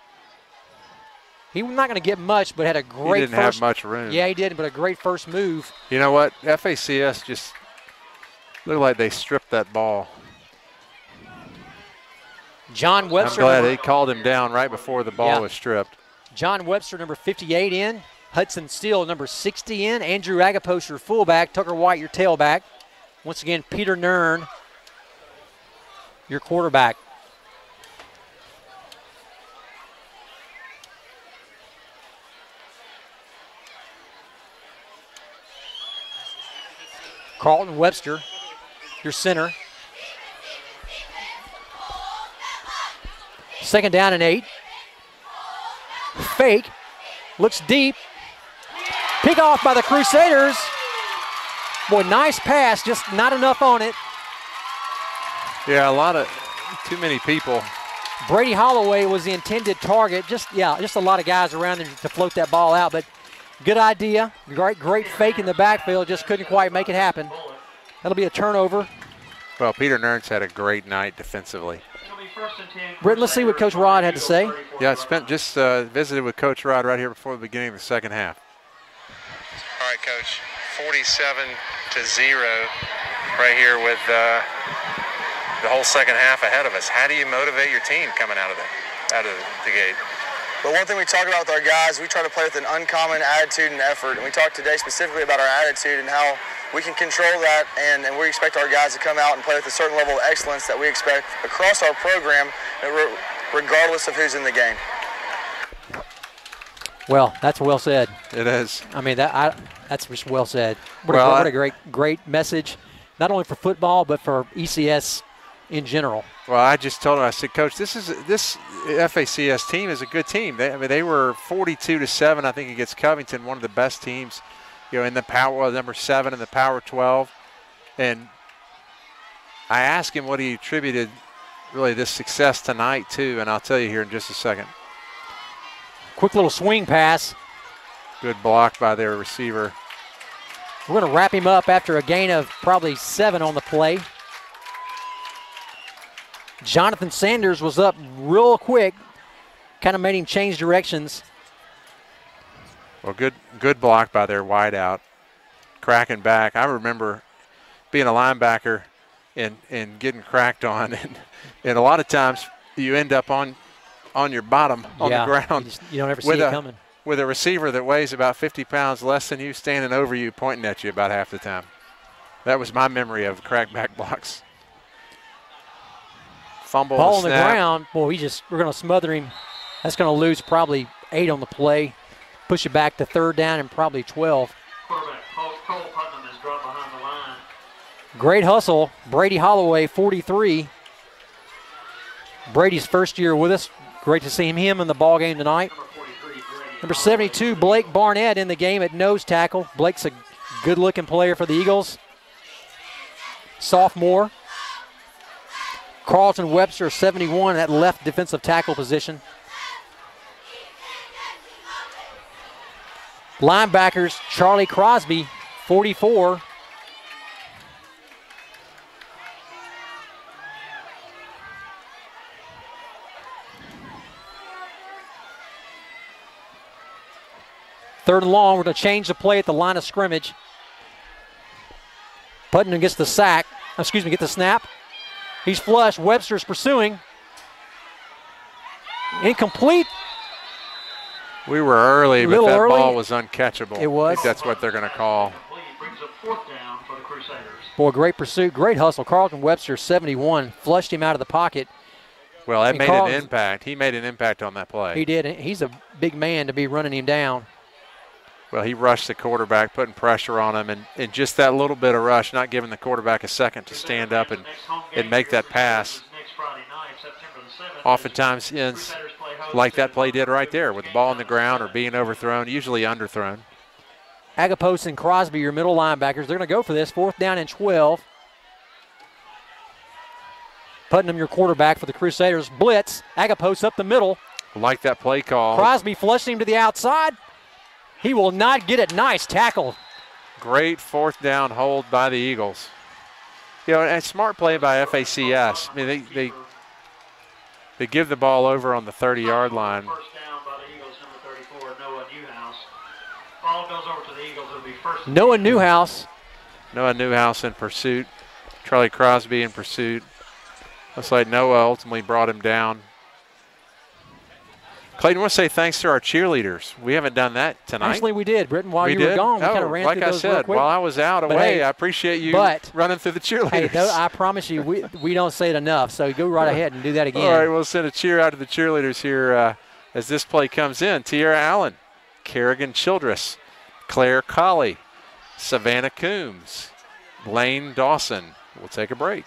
He was not going to get much, but had a great He didn't have much room. Yeah, he did, but a great first move. You know what? FACS just looked like they stripped that ball. John Webster. I'm glad they called him down right before the ball was stripped. John Webster, number 58, in. Hudson Steele, number 60, in. Andrew Agapos, your fullback. Tucker White, your tailback. Once again, Peter Nern, your quarterback. Carlton Webster, your center. Second down and 8. Fake. Looks deep. Pick off by the Crusaders. Boy, nice pass, just not enough on it. Yeah, too many people. Brady Holloway was the intended target. Just a lot of guys around him to float that ball out, but good idea. Great fake in the backfield, just couldn't quite make it happen. That'll be a turnover. Well, Peter Nern's had a great night defensively. Britton, let's see what Coach Rod had to say. Yeah, visited with Coach Rod right here before the beginning of the second half. All right, Coach, 47-0 right here with the whole second half ahead of us. How do you motivate your team coming out of the gate? But one thing we talk about with our guys, we try to play with an uncommon attitude and effort. And we talked today specifically about our attitude and how we can control that, and we expect our guys to come out and play with a certain level of excellence that we expect across our program, regardless of who's in the game. Well, that's well said. It is. I mean, that's just well said. What a great message, not only for football, but for ECS in general. Well, I just told him, I said, Coach, this FACS team is a good team. They were 42-7, I think, against Covington, one of the best teams, in the power, number 7 in the Power 12. And I asked him what he attributed really this success tonight to, and I'll tell you here in just a second. Quick little swing pass. Good block by their receiver. We're going to wrap him up after a gain of probably 7 on the play. Jonathan Sanders was up real quick, kind of made him change directions. Well, good block by their wideout. Cracking back. I remember being a linebacker and getting cracked on, and a lot of times you end up on your bottom on the ground. You don't ever see it coming. With a receiver that weighs about 50 pounds less than you, standing over you, pointing at you about half the time. That was my memory of crackback blocks. Fumble. Ball on the ground. Boy, we're going to smother him. That's going to lose probably 8 on the play. Push it back to 3rd down and probably 12. Quarterback Cole Putnam is dropped behind the line. Great hustle. Brady Holloway, 43. Brady's first year with us. Great to see him in the ball game tonight. Number 72, Blake Barnett in the game at nose tackle. Blake's a good-looking player for the Eagles. Sophomore. Carlton Webster, 71, at left defensive tackle position. Linebackers, Charlie Crosby, 44. Third and long, we're going to change the play at the line of scrimmage. Putnam gets the sack, get the snap. He's flush, Webster's pursuing. Incomplete. We were early, but that ball was uncatchable. It was. I think that's what they're going to call. Brings up 4th down for the Crusaders. Boy, great pursuit, great hustle. Carlton Webster, 71, flushed him out of the pocket. Well, that made an impact. He made an impact on that play. He did. He's a big man to be running him down. Well, he rushed the quarterback, putting pressure on him, and just that little bit of rush, not giving the quarterback a second to stand up and make that pass. Oftentimes ends like that play did right there, with the ball on the ground or being overthrown, usually underthrown. Agapos and Crosby, your middle linebackers, they're going to go for this. 4th down and 12. Putnam, your quarterback for the Crusaders. Blitz. Agapos up the middle. Like that play call. Crosby flushed him to the outside. He will not get it. Nice tackle. Great 4th down hold by the Eagles. You know, and smart play by FACS. I mean, they give the ball over on the 30-yard line. First down by the Eagles, number 34, Noah Newhouse. Ball goes over to the Eagles. It'll be first. Noah Newhouse. Noah Newhouse in pursuit. Charlie Crosby in pursuit. Looks like Noah ultimately brought him down. Clayton, I want to say thanks to our cheerleaders. We haven't done that tonight. Actually, we did. Britton, while you were gone, we kind of ran through those real quick. Like I said, while I was out away, I appreciate you running through the cheerleaders. Hey, I promise you, we don't say it enough, so go right ahead and do that again. All right, we'll send a cheer out to the cheerleaders here as this play comes in. Tiara Allen, Kerrigan Childress, Claire Colley, Savannah Coombs, Lane Dawson. We'll take a break.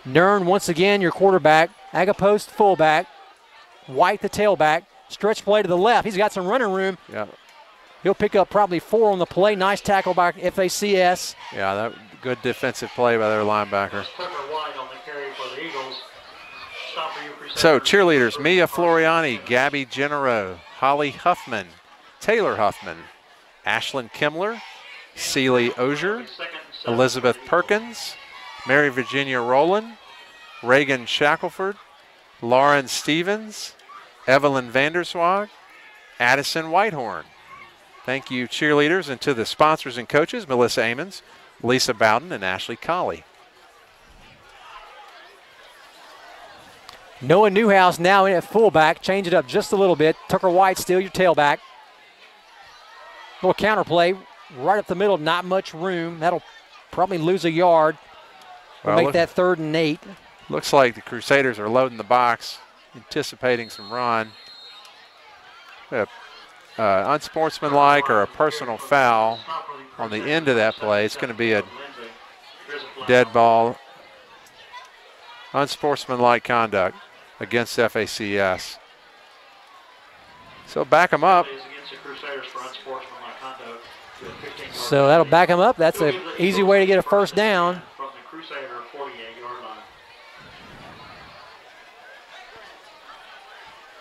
Nern, once again, your quarterback. Agapos, fullback. White, the tailback. Stretch play to the left. He's got some running room. Yeah. He'll pick up probably 4 on the play. Nice tackle by FACS. Yeah, that good defensive play by their linebacker. So, cheerleaders, Mia Floriani, Gabby Genero, Holly Huffman, Taylor Huffman, Ashlyn Kimler, Celie Ozier, Elizabeth Perkins, Mary Virginia Rowland, Reagan Shackelford, Lauren Stevens, Evelyn Vanderswag, Addison Whitehorn. Thank you, cheerleaders, and to the sponsors and coaches, Melissa Amons, Lisa Bowden, and Ashley Colley. Noah Newhouse now in at fullback. Change it up just a little bit. Tucker White still your tailback. Little counter play right up the middle. Not much room. That'll probably lose a yard. We'll make that 3rd and 8. Looks like the Crusaders are loading the box, anticipating some run. Unsportsmanlike or a personal foul on the end of that play. It's going to be a dead ball. Unsportsmanlike conduct against FACS. So back them up. So that'll back them up. That's an easy way to get a first down.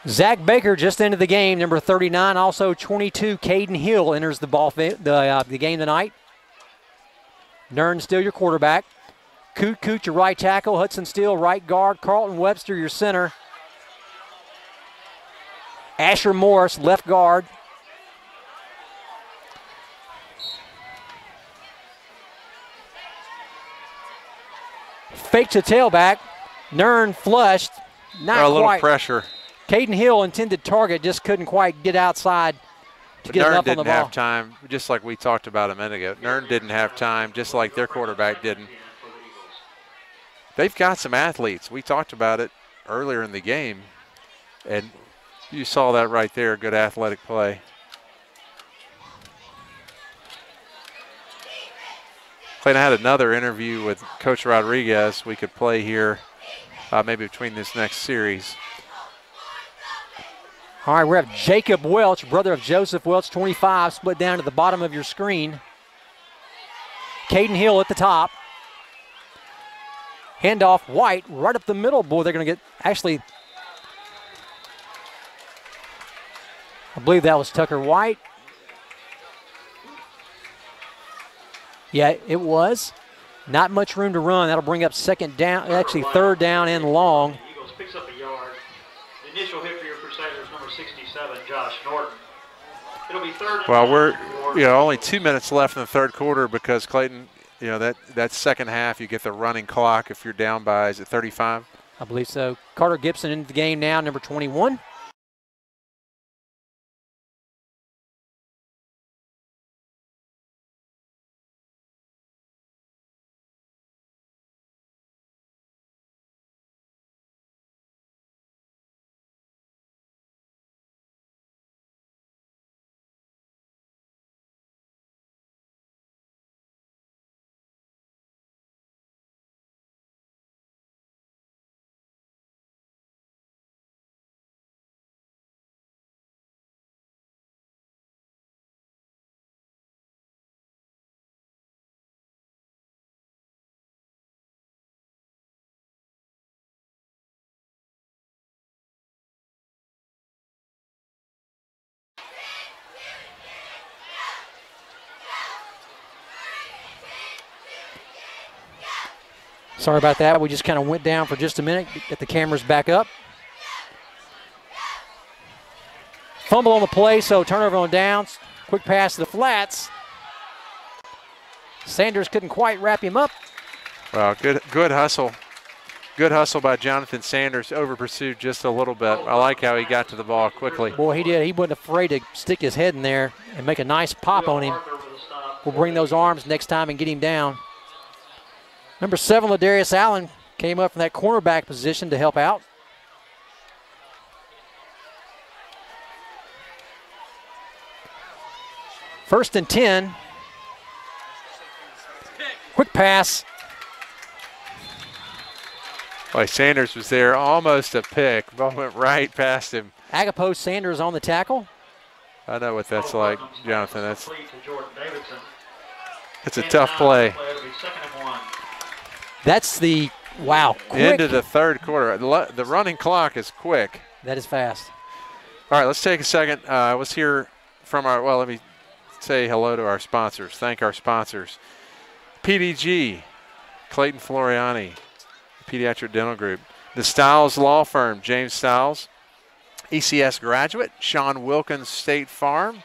Zach Baker just into the game, number 39. Also 22, Caden Hill enters the game tonight. Nern still your quarterback. Coot, your right tackle. Hudson Steele, right guard. Carlton Webster, your center. Asher Morris, left guard. Fake to tailback. Nern flushed. Not a little quite. pressure. Caden Hill intended target, just couldn't quite get outside to get enough on the ball. Nern didn't have time, just like we talked about a minute ago. Nern didn't have time, just like their quarterback didn't. They've got some athletes. We talked about it earlier in the game, and you saw that right there, good athletic play. Clayton, I had another interview with Coach Rodriguez we could play here maybe between this next series. All right, we have Jacob Welch, brother of Joseph Welch, 25, split down to the bottom of your screen. Caden Hill at the top. Handoff White right up the middle. Boy, they're going to get, actually, I believe that was Tucker White. Yeah, it was. Not much room to run. That'll bring up second down, actually third down and long. Eagles picks up a yard. The initial hit for your Crusaders, number 67, Josh Norton. It'll be third. Well, we're only 2 minutes left in the third quarter because Clayton, that second half you get the running clock if you're down by, is it 35? I believe so. Carter Gibson into the game now, number 21. Sorry about that. We just kind of went down for just a minute. Get the cameras back up. Fumble on the play, so turnover on downs. Quick pass to the flats. Sanders couldn't quite wrap him up. Well, good hustle. Good hustle by Jonathan Sanders. Over pursued just a little bit. I like how he got to the ball quickly. Boy, he did. He wasn't afraid to stick his head in there and make a nice pop on him. We'll bring those arms next time and get him down. Number 7, Ladarius Allen, came up from that cornerback position to help out. First and 10. Quick pass. Boy, Sanders was there, almost a pick. Ball went right past him. Agapos Sanders on the tackle. I know what that's like, Jonathan. It's a tough play. That's the, wow, quick. Into the third quarter. The running clock is quick. That is fast. All right, let's take a second. Let's hear from let me say hello to our sponsors. Thank our sponsors. PDG, Clayton Floriani, Pediatric Dental Group. The Stiles Law Firm, James Stiles. ECS graduate, Sean Wilkins, State Farm,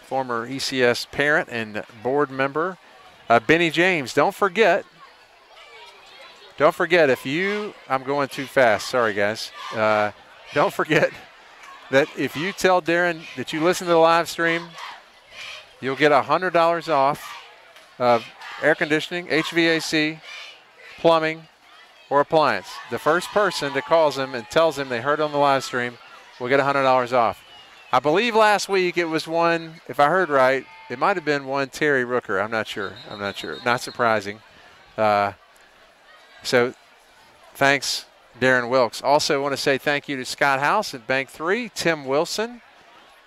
former ECS parent and board member. Benny James, don't forget, if you, I'm going too fast, sorry guys. Don't forget that if you tell Darren that you listen to the live stream, you'll get $100 off of air conditioning, HVAC, plumbing, or appliance. The first person that calls him and tells him they heard on the live stream will get $100 off. I believe last week it was one, if I heard right, it might have been one Terry Rooker. I'm not sure. Not surprising. So thanks, Darren Wilkes. Also want to say thank you to Scott House at Bank 3, Tim Wilson,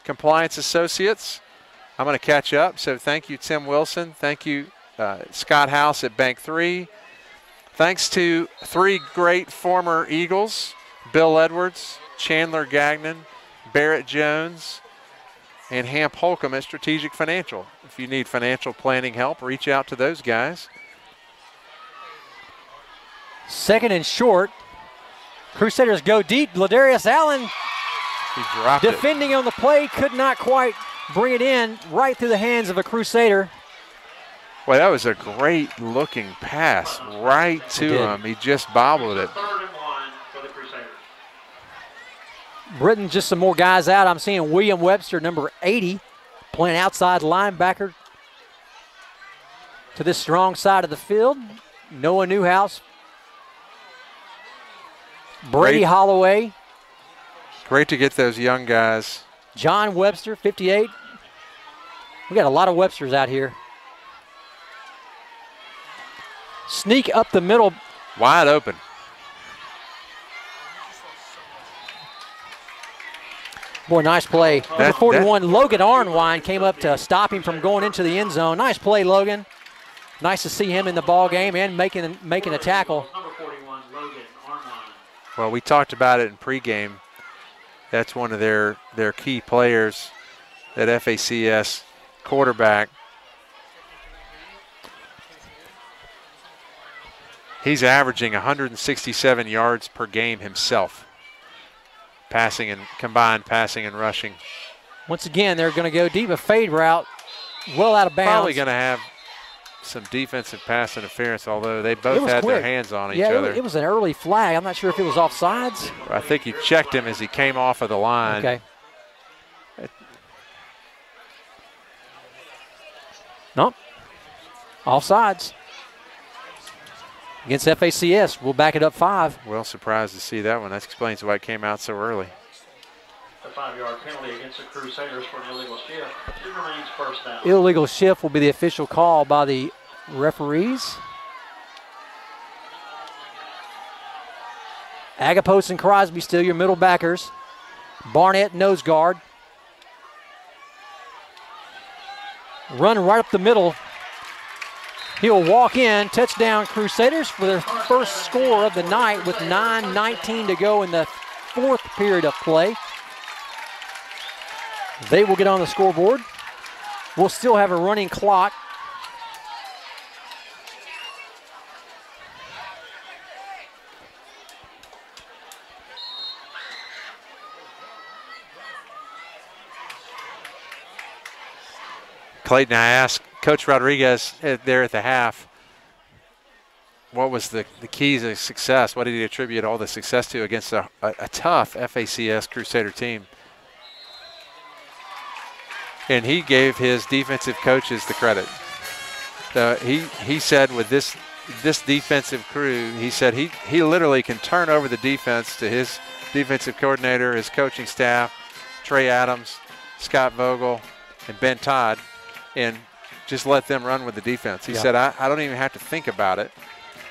Compliance Associates. I'm going to catch up, so thank you, Tim Wilson. Thank you, Scott House at Bank 3. Thanks to 3 great former Eagles, Bill Edwards, Chandler Gagnon, Barrett Jones, and Hamp Holcomb at Strategic Financial. If you need financial planning help, reach out to those guys. Second and short. Crusaders go deep. Ladarius Allen He dropped it. defending on the play, could not quite bring it in, right through the hands of a Crusader. Boy, that was a great looking pass right to him. He just bobbled it. 3rd and 1 for the Crusaders. Britain, just some more guys out. I'm seeing William Webster, number 80, playing outside linebacker to this strong side of the field. Noah Newhouse. Brady Great. Holloway. Great to get those young guys. John Webster, 58. We got a lot of Websters out here. Sneak up the middle. Wide open. Boy, nice play. Number 41, Logan Arnwine came up to stop him from going into the end zone. Nice play, Logan. Nice to see him in the ball game and making a tackle. Number 41, Logan Arnwine. Well, we talked about it in pregame. That's one of their key players, that FACS quarterback. He's averaging 167 yards per game himself. Passing and combined passing and rushing. Once again, they're going to go deep, a fade route, well out of bounds. Probably going to have some defensive pass interference, although they both had quick. their hands on each Yeah, other. it was an early flag. I'm not sure if it was offsides. I think he checked him as he came off of the line. Okay. Nope. Offsides. Against FACS, we'll back it up 5. Well, surprised to see that one. That explains why it came out so early. The 5-yard penalty against the Crusaders for an illegal shift. It remains first down. Illegal shift will be the official call by the referees. Agapos and Crosby still your middle backers. Barnett nose guard. Run right up the middle. He'll walk in. Touchdown Crusaders for their first score of the night with 9:19 to go in the 4th period of play. They will get on the scoreboard. We'll still have a running clock. Clayton, I asked Coach Rodriguez there at the half, what was the keys of success? What did he attribute all the success to against a tough FACS Crusader team? And he gave his defensive coaches the credit. He said with this defensive crew, he said he literally can turn over the defense to his defensive coordinator, his coaching staff, Trey Adams, Scott Vogel, and Ben Todd, and just let them run with the defense. He said, I don't even have to think about it,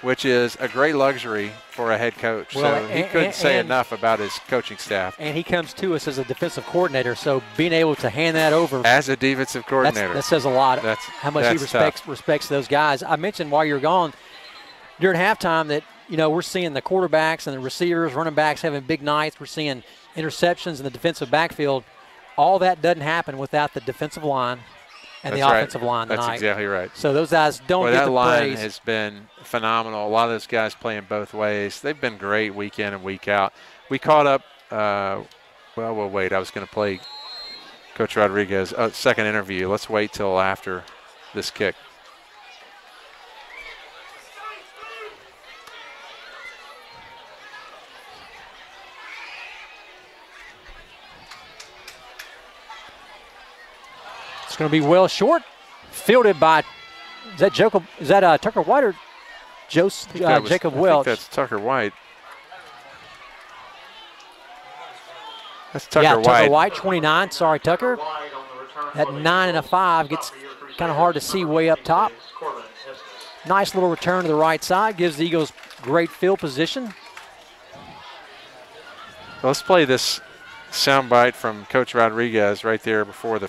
which is a great luxury for a head coach. Well, so he couldn't say enough about his coaching staff. And he comes to us as a defensive coordinator, so being able to hand that over. As a defensive coordinator. That says a lot. That's how much he respects those guys. I mentioned while you're gone during halftime that, we're seeing the quarterbacks and the receivers, running backs having big nights. We're seeing interceptions in the defensive backfield. All that doesn't happen without the defensive line and the offensive line tonight. That's exactly right. So those guys don't get the praise. That line has been phenomenal. A lot of those guys playing both ways. They've been great week in and week out. We caught up. We'll wait. I was going to play Coach Rodriguez second interview. Let's wait till after this kick. It's going to be well short, fielded by, is that Tucker White or Jacob Welch? I think that's Tucker White. That's Tucker White. Tucker White, 29. Sorry, Tucker. That 9 and a 5 gets kind of hard to see way up top. Nice little return to the right side. Gives the Eagles great field position. Let's play this soundbite from Coach Rodriguez right there before the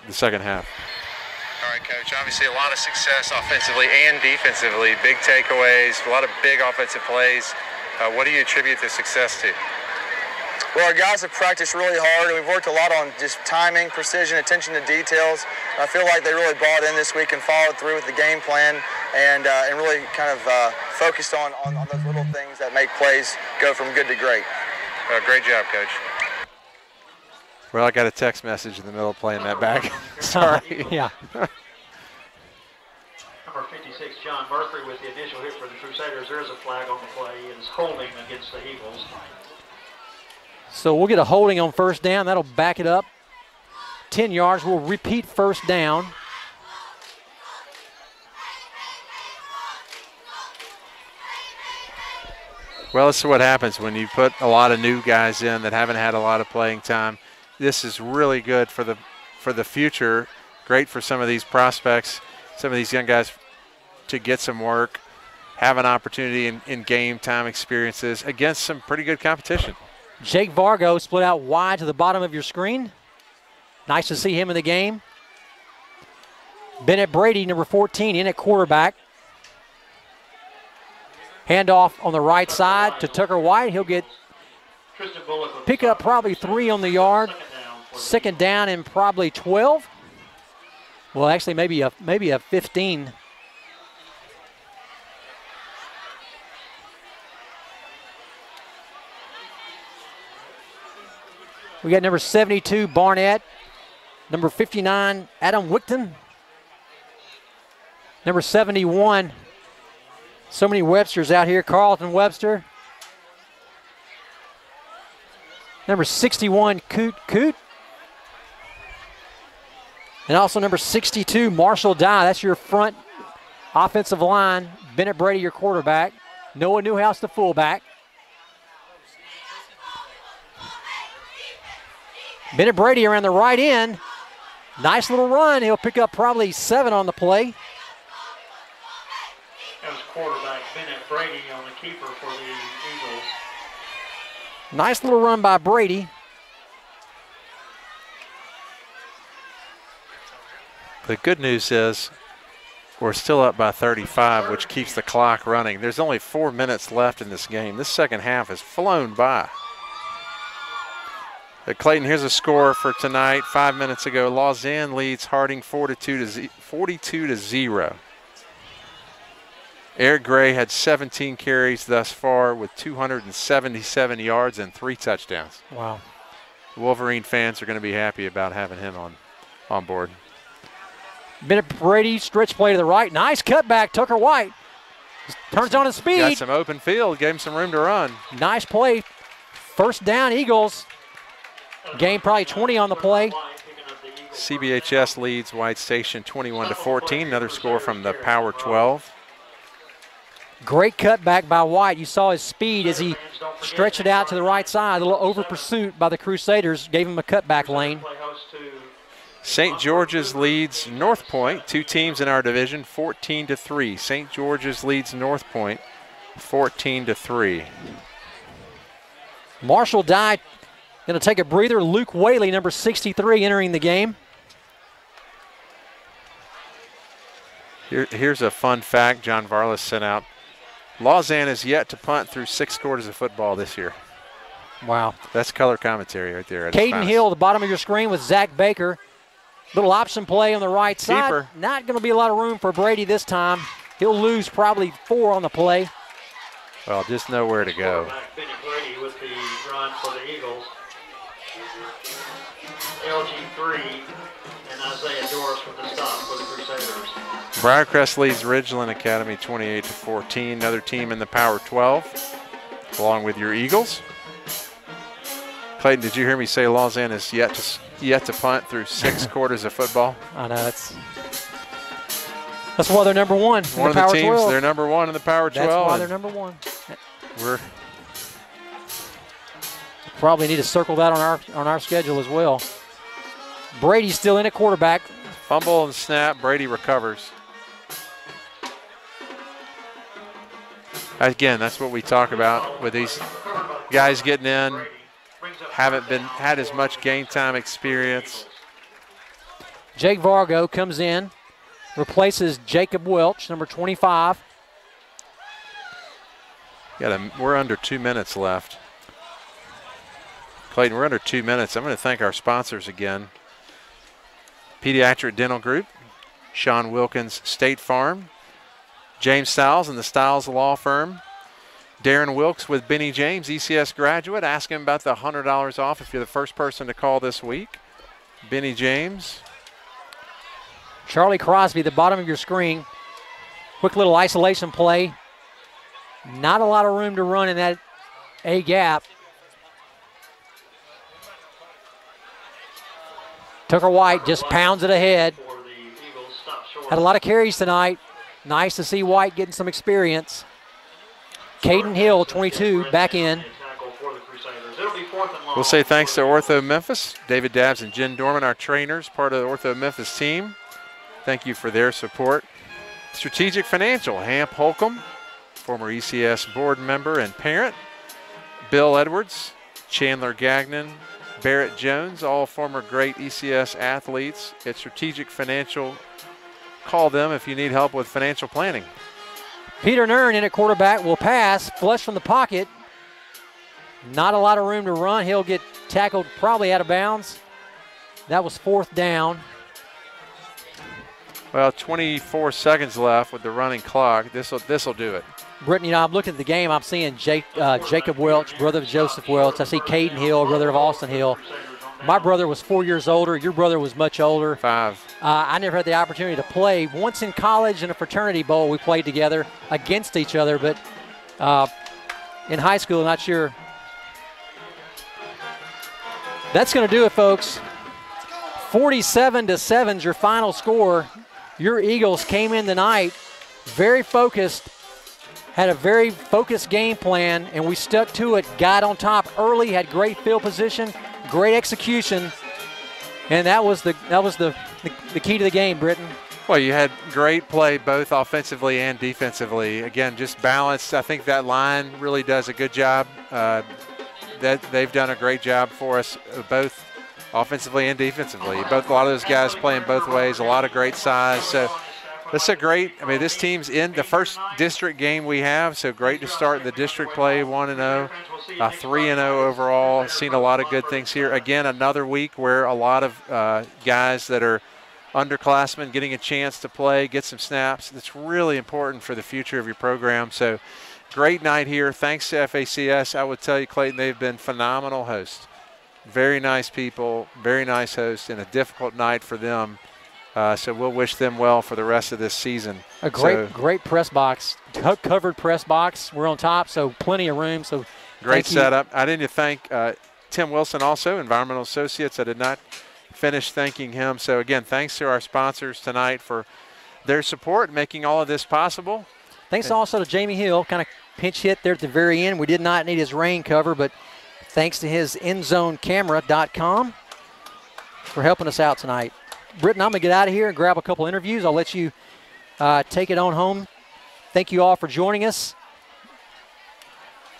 second half. All right, Coach, obviously a lot of success offensively and defensively, big takeaways, a lot of big offensive plays. What do you attribute the success to? Well, our guys have practiced really hard, and we've worked a lot on just timing, precision, attention to details. I feel like they really bought in this week and followed through with the game plan, and really kind of focused on those little things that make plays go from good to great. Great job, Coach. Well, I got a text message in the middle of playing that back. Sorry. Yeah. Number 56, John Murphy, with the initial hit for the Crusaders. There is a flag on the play. It is holding against the Eagles. So we'll get a holding on first down. That'll back it up 10 yards. We'll repeat first down. Well, this is what happens when you put a lot of new guys in that haven't had a lot of playing time. This is really good for the future. Great for some of these prospects, some of these young guys to get some work, have an opportunity in game time experiences against some pretty good competition. Jake Vargo split out wide to the bottom of your screen. Nice to see him in the game. Bennett Brady, number 14, in at quarterback. Handoff on the right side to Tucker White. He'll get pick up probably 3 on the yard. Second down and probably 12. Well, actually maybe a 15. We got number 72, Barnett. Number 59, Adam Wickton. Number 71, so many Websters out here, Carlton Webster. Number 61, Coot. And also number 62, Marshall Dye. That's your front offensive line. Bennett Brady, your quarterback. Noah Newhouse, the fullback. Bennett Brady around the right end. Nice little run. He'll pick up probably 7 on the play. That was quarterback Bennett Brady on the keeper for the Eagles. Nice little run by Brady. The good news is we're still up by 35, which keeps the clock running. There's only 4 minutes left in this game. This second half has flown by. Clayton, here's a score for tonight. 5 minutes ago, Lausanne leads Harding 42 to 0. Eric Gray had 17 carries thus far with 277 yards and 3 touchdowns. Wow. The Wolverine fans are going to be happy about having him on board. Bennett Brady, stretch play to the right. Nice cutback, Tucker White. Turns on his speed. Got some open field, gave him some room to run. Nice play. First down, Eagles. Gain probably 20 on the play. CBHS leads White Station 21 to 14. Another score from the Power 12. Great cutback by White. You saw his speed as he stretched it out to the right side. A little over pursuit by the Crusaders. Gave him a cutback lane. St. George's leads North Point. 2 teams in our division, 14 to 3. St. George's leads North Point 14 to 3. Marshall Dye going to take a breather. Luke Whaley, number 63, entering the game. Here's a fun fact John Varlas sent out. Lausanne is yet to punt through 6 quarters of football this year. Wow. That's color commentary right there. Caden Hill, the bottom of your screen with Zach Baker. Little option play on the right side. Keeper. Not going to be a lot of room for Brady this time. He'll lose probably 4 on the play. Well, just know where to go. Benny Brady with the run for the Eagles. LG3 and Isaiah Doris with the stop for the Crusaders. Briarcrest leads Ridgeland Academy 28 to 14. Another team in the Power 12, along with your Eagles. Clayton, did you hear me say Lausanne is yet to punt through 6 quarters of football? I know that's why they're number 1 in One the of Power the teams, 12. they're number 1 in the Power 12. That's why they're number 1. We're probably need to circle that on our schedule as well. Brady's still in at quarterback. Fumble and snap. Brady recovers. Again, that's what we talk about with these guys getting in, haven't had as much game time experience. Jake Vargo comes in, replaces Jacob Welch, number 25. We're under 2 minutes left. Clayton, we're under 2 minutes. I'm going to thank our sponsors again. Pediatric Dental Group, Sean Wilkins State Farm, James Stiles and the Stiles Law Firm. Darren Wilkes with Benny James, ECS graduate. Ask him about the $100 off if you're the first person to call this week. Benny James. Charlie Crosby, the bottom of your screen. Quick little isolation play. Not a lot of room to run in that A gap. Tucker White just pounds it ahead. Had a lot of carries tonight. Nice to see White getting some experience. Caden Hill, 22, back in. We'll say thanks to Ortho Memphis, David Dabbs and Jen Dorman, our trainers, part of the Ortho Memphis team. Thank you for their support. Strategic Financial, Hamp Holcomb, former ECS board member and parent. Bill Edwards, Chandler Gagnon, Barrett Jones, all former great ECS athletes at Strategic Financial. Call them if you need help with financial planning. Peter Nern in at quarterback will pass, flush from the pocket. Not a lot of room to run. He'll get tackled probably out of bounds. That was 4th down. Well, 24 seconds left with the running clock. This'll do it. Britton, I'm looking at the game. I'm seeing Jacob Welch, brother of Joseph Welch. I see Caden Hill, brother of Austin Hill. My brother was 4 years older. Your brother was much older. 5. I never had the opportunity to play. Once in college in a fraternity bowl, we played together against each other, but in high school, not sure. That's going to do it, folks. 47-7 is your final score. Your Eagles came in tonight very focused, had a very focused game plan, and we stuck to it. Got on top early, had great field position, great execution, and that was the key to the game, Britton. Well, you had great play both offensively and defensively. Again, just balanced. I think that line really does a good job. That they've done a great job for us, both offensively and defensively. A lot of those guys playing both ways, a lot of great size. So that's a great, this team's in the first district game we have, so great to start the district play 1-0, 3-0 overall. Seen a lot of good things here. Again, another week where a lot of guys that are underclassmen getting a chance to play, get some snaps. That's really important for the future of your program. So great night here. Thanks to FACS. I would tell you, Clayton, they've been phenomenal hosts. Very nice people, very nice hosts, and a difficult night for them. So we'll wish them well for the rest of this season. A great press box, covered press box. We're on top, so plenty of room. So great setup. I didn't thank Tim Wilson also, Environmental Associates. I did not finish thanking him. So again, thanks to our sponsors tonight for their support, making all of this possible. Thanks also to Jamie Hill, kind of pinch hit there at the very end. We did not need his rain cover, but thanks to his endzonecamera.com for helping us out tonight. Britton, I'm going to get out of here and grab a couple interviews. I'll let you take it on home. Thank you all for joining us.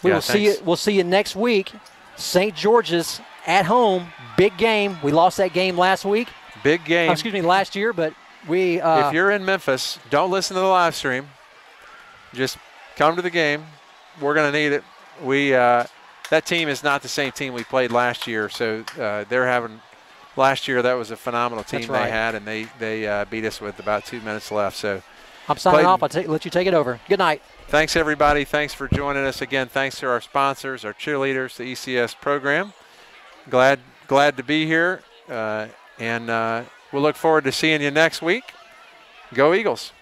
We'll see you next week. St. George's at home. Big game. We lost that game last week. Big game. Last year, but we if you're in Memphis, don't listen to the live stream. Just come to the game. We're going to need it. That team is not the same team we played last year, so they're having – last year that was a phenomenal team they had, and they beat us with about 2 minutes left. So I'm signing off. I'll let you take it over. Good night. Thanks, everybody. Thanks for joining us again. Thanks to our sponsors, our cheerleaders, the ECS program. Glad to be here, and we'll look forward to seeing you next week. Go Eagles.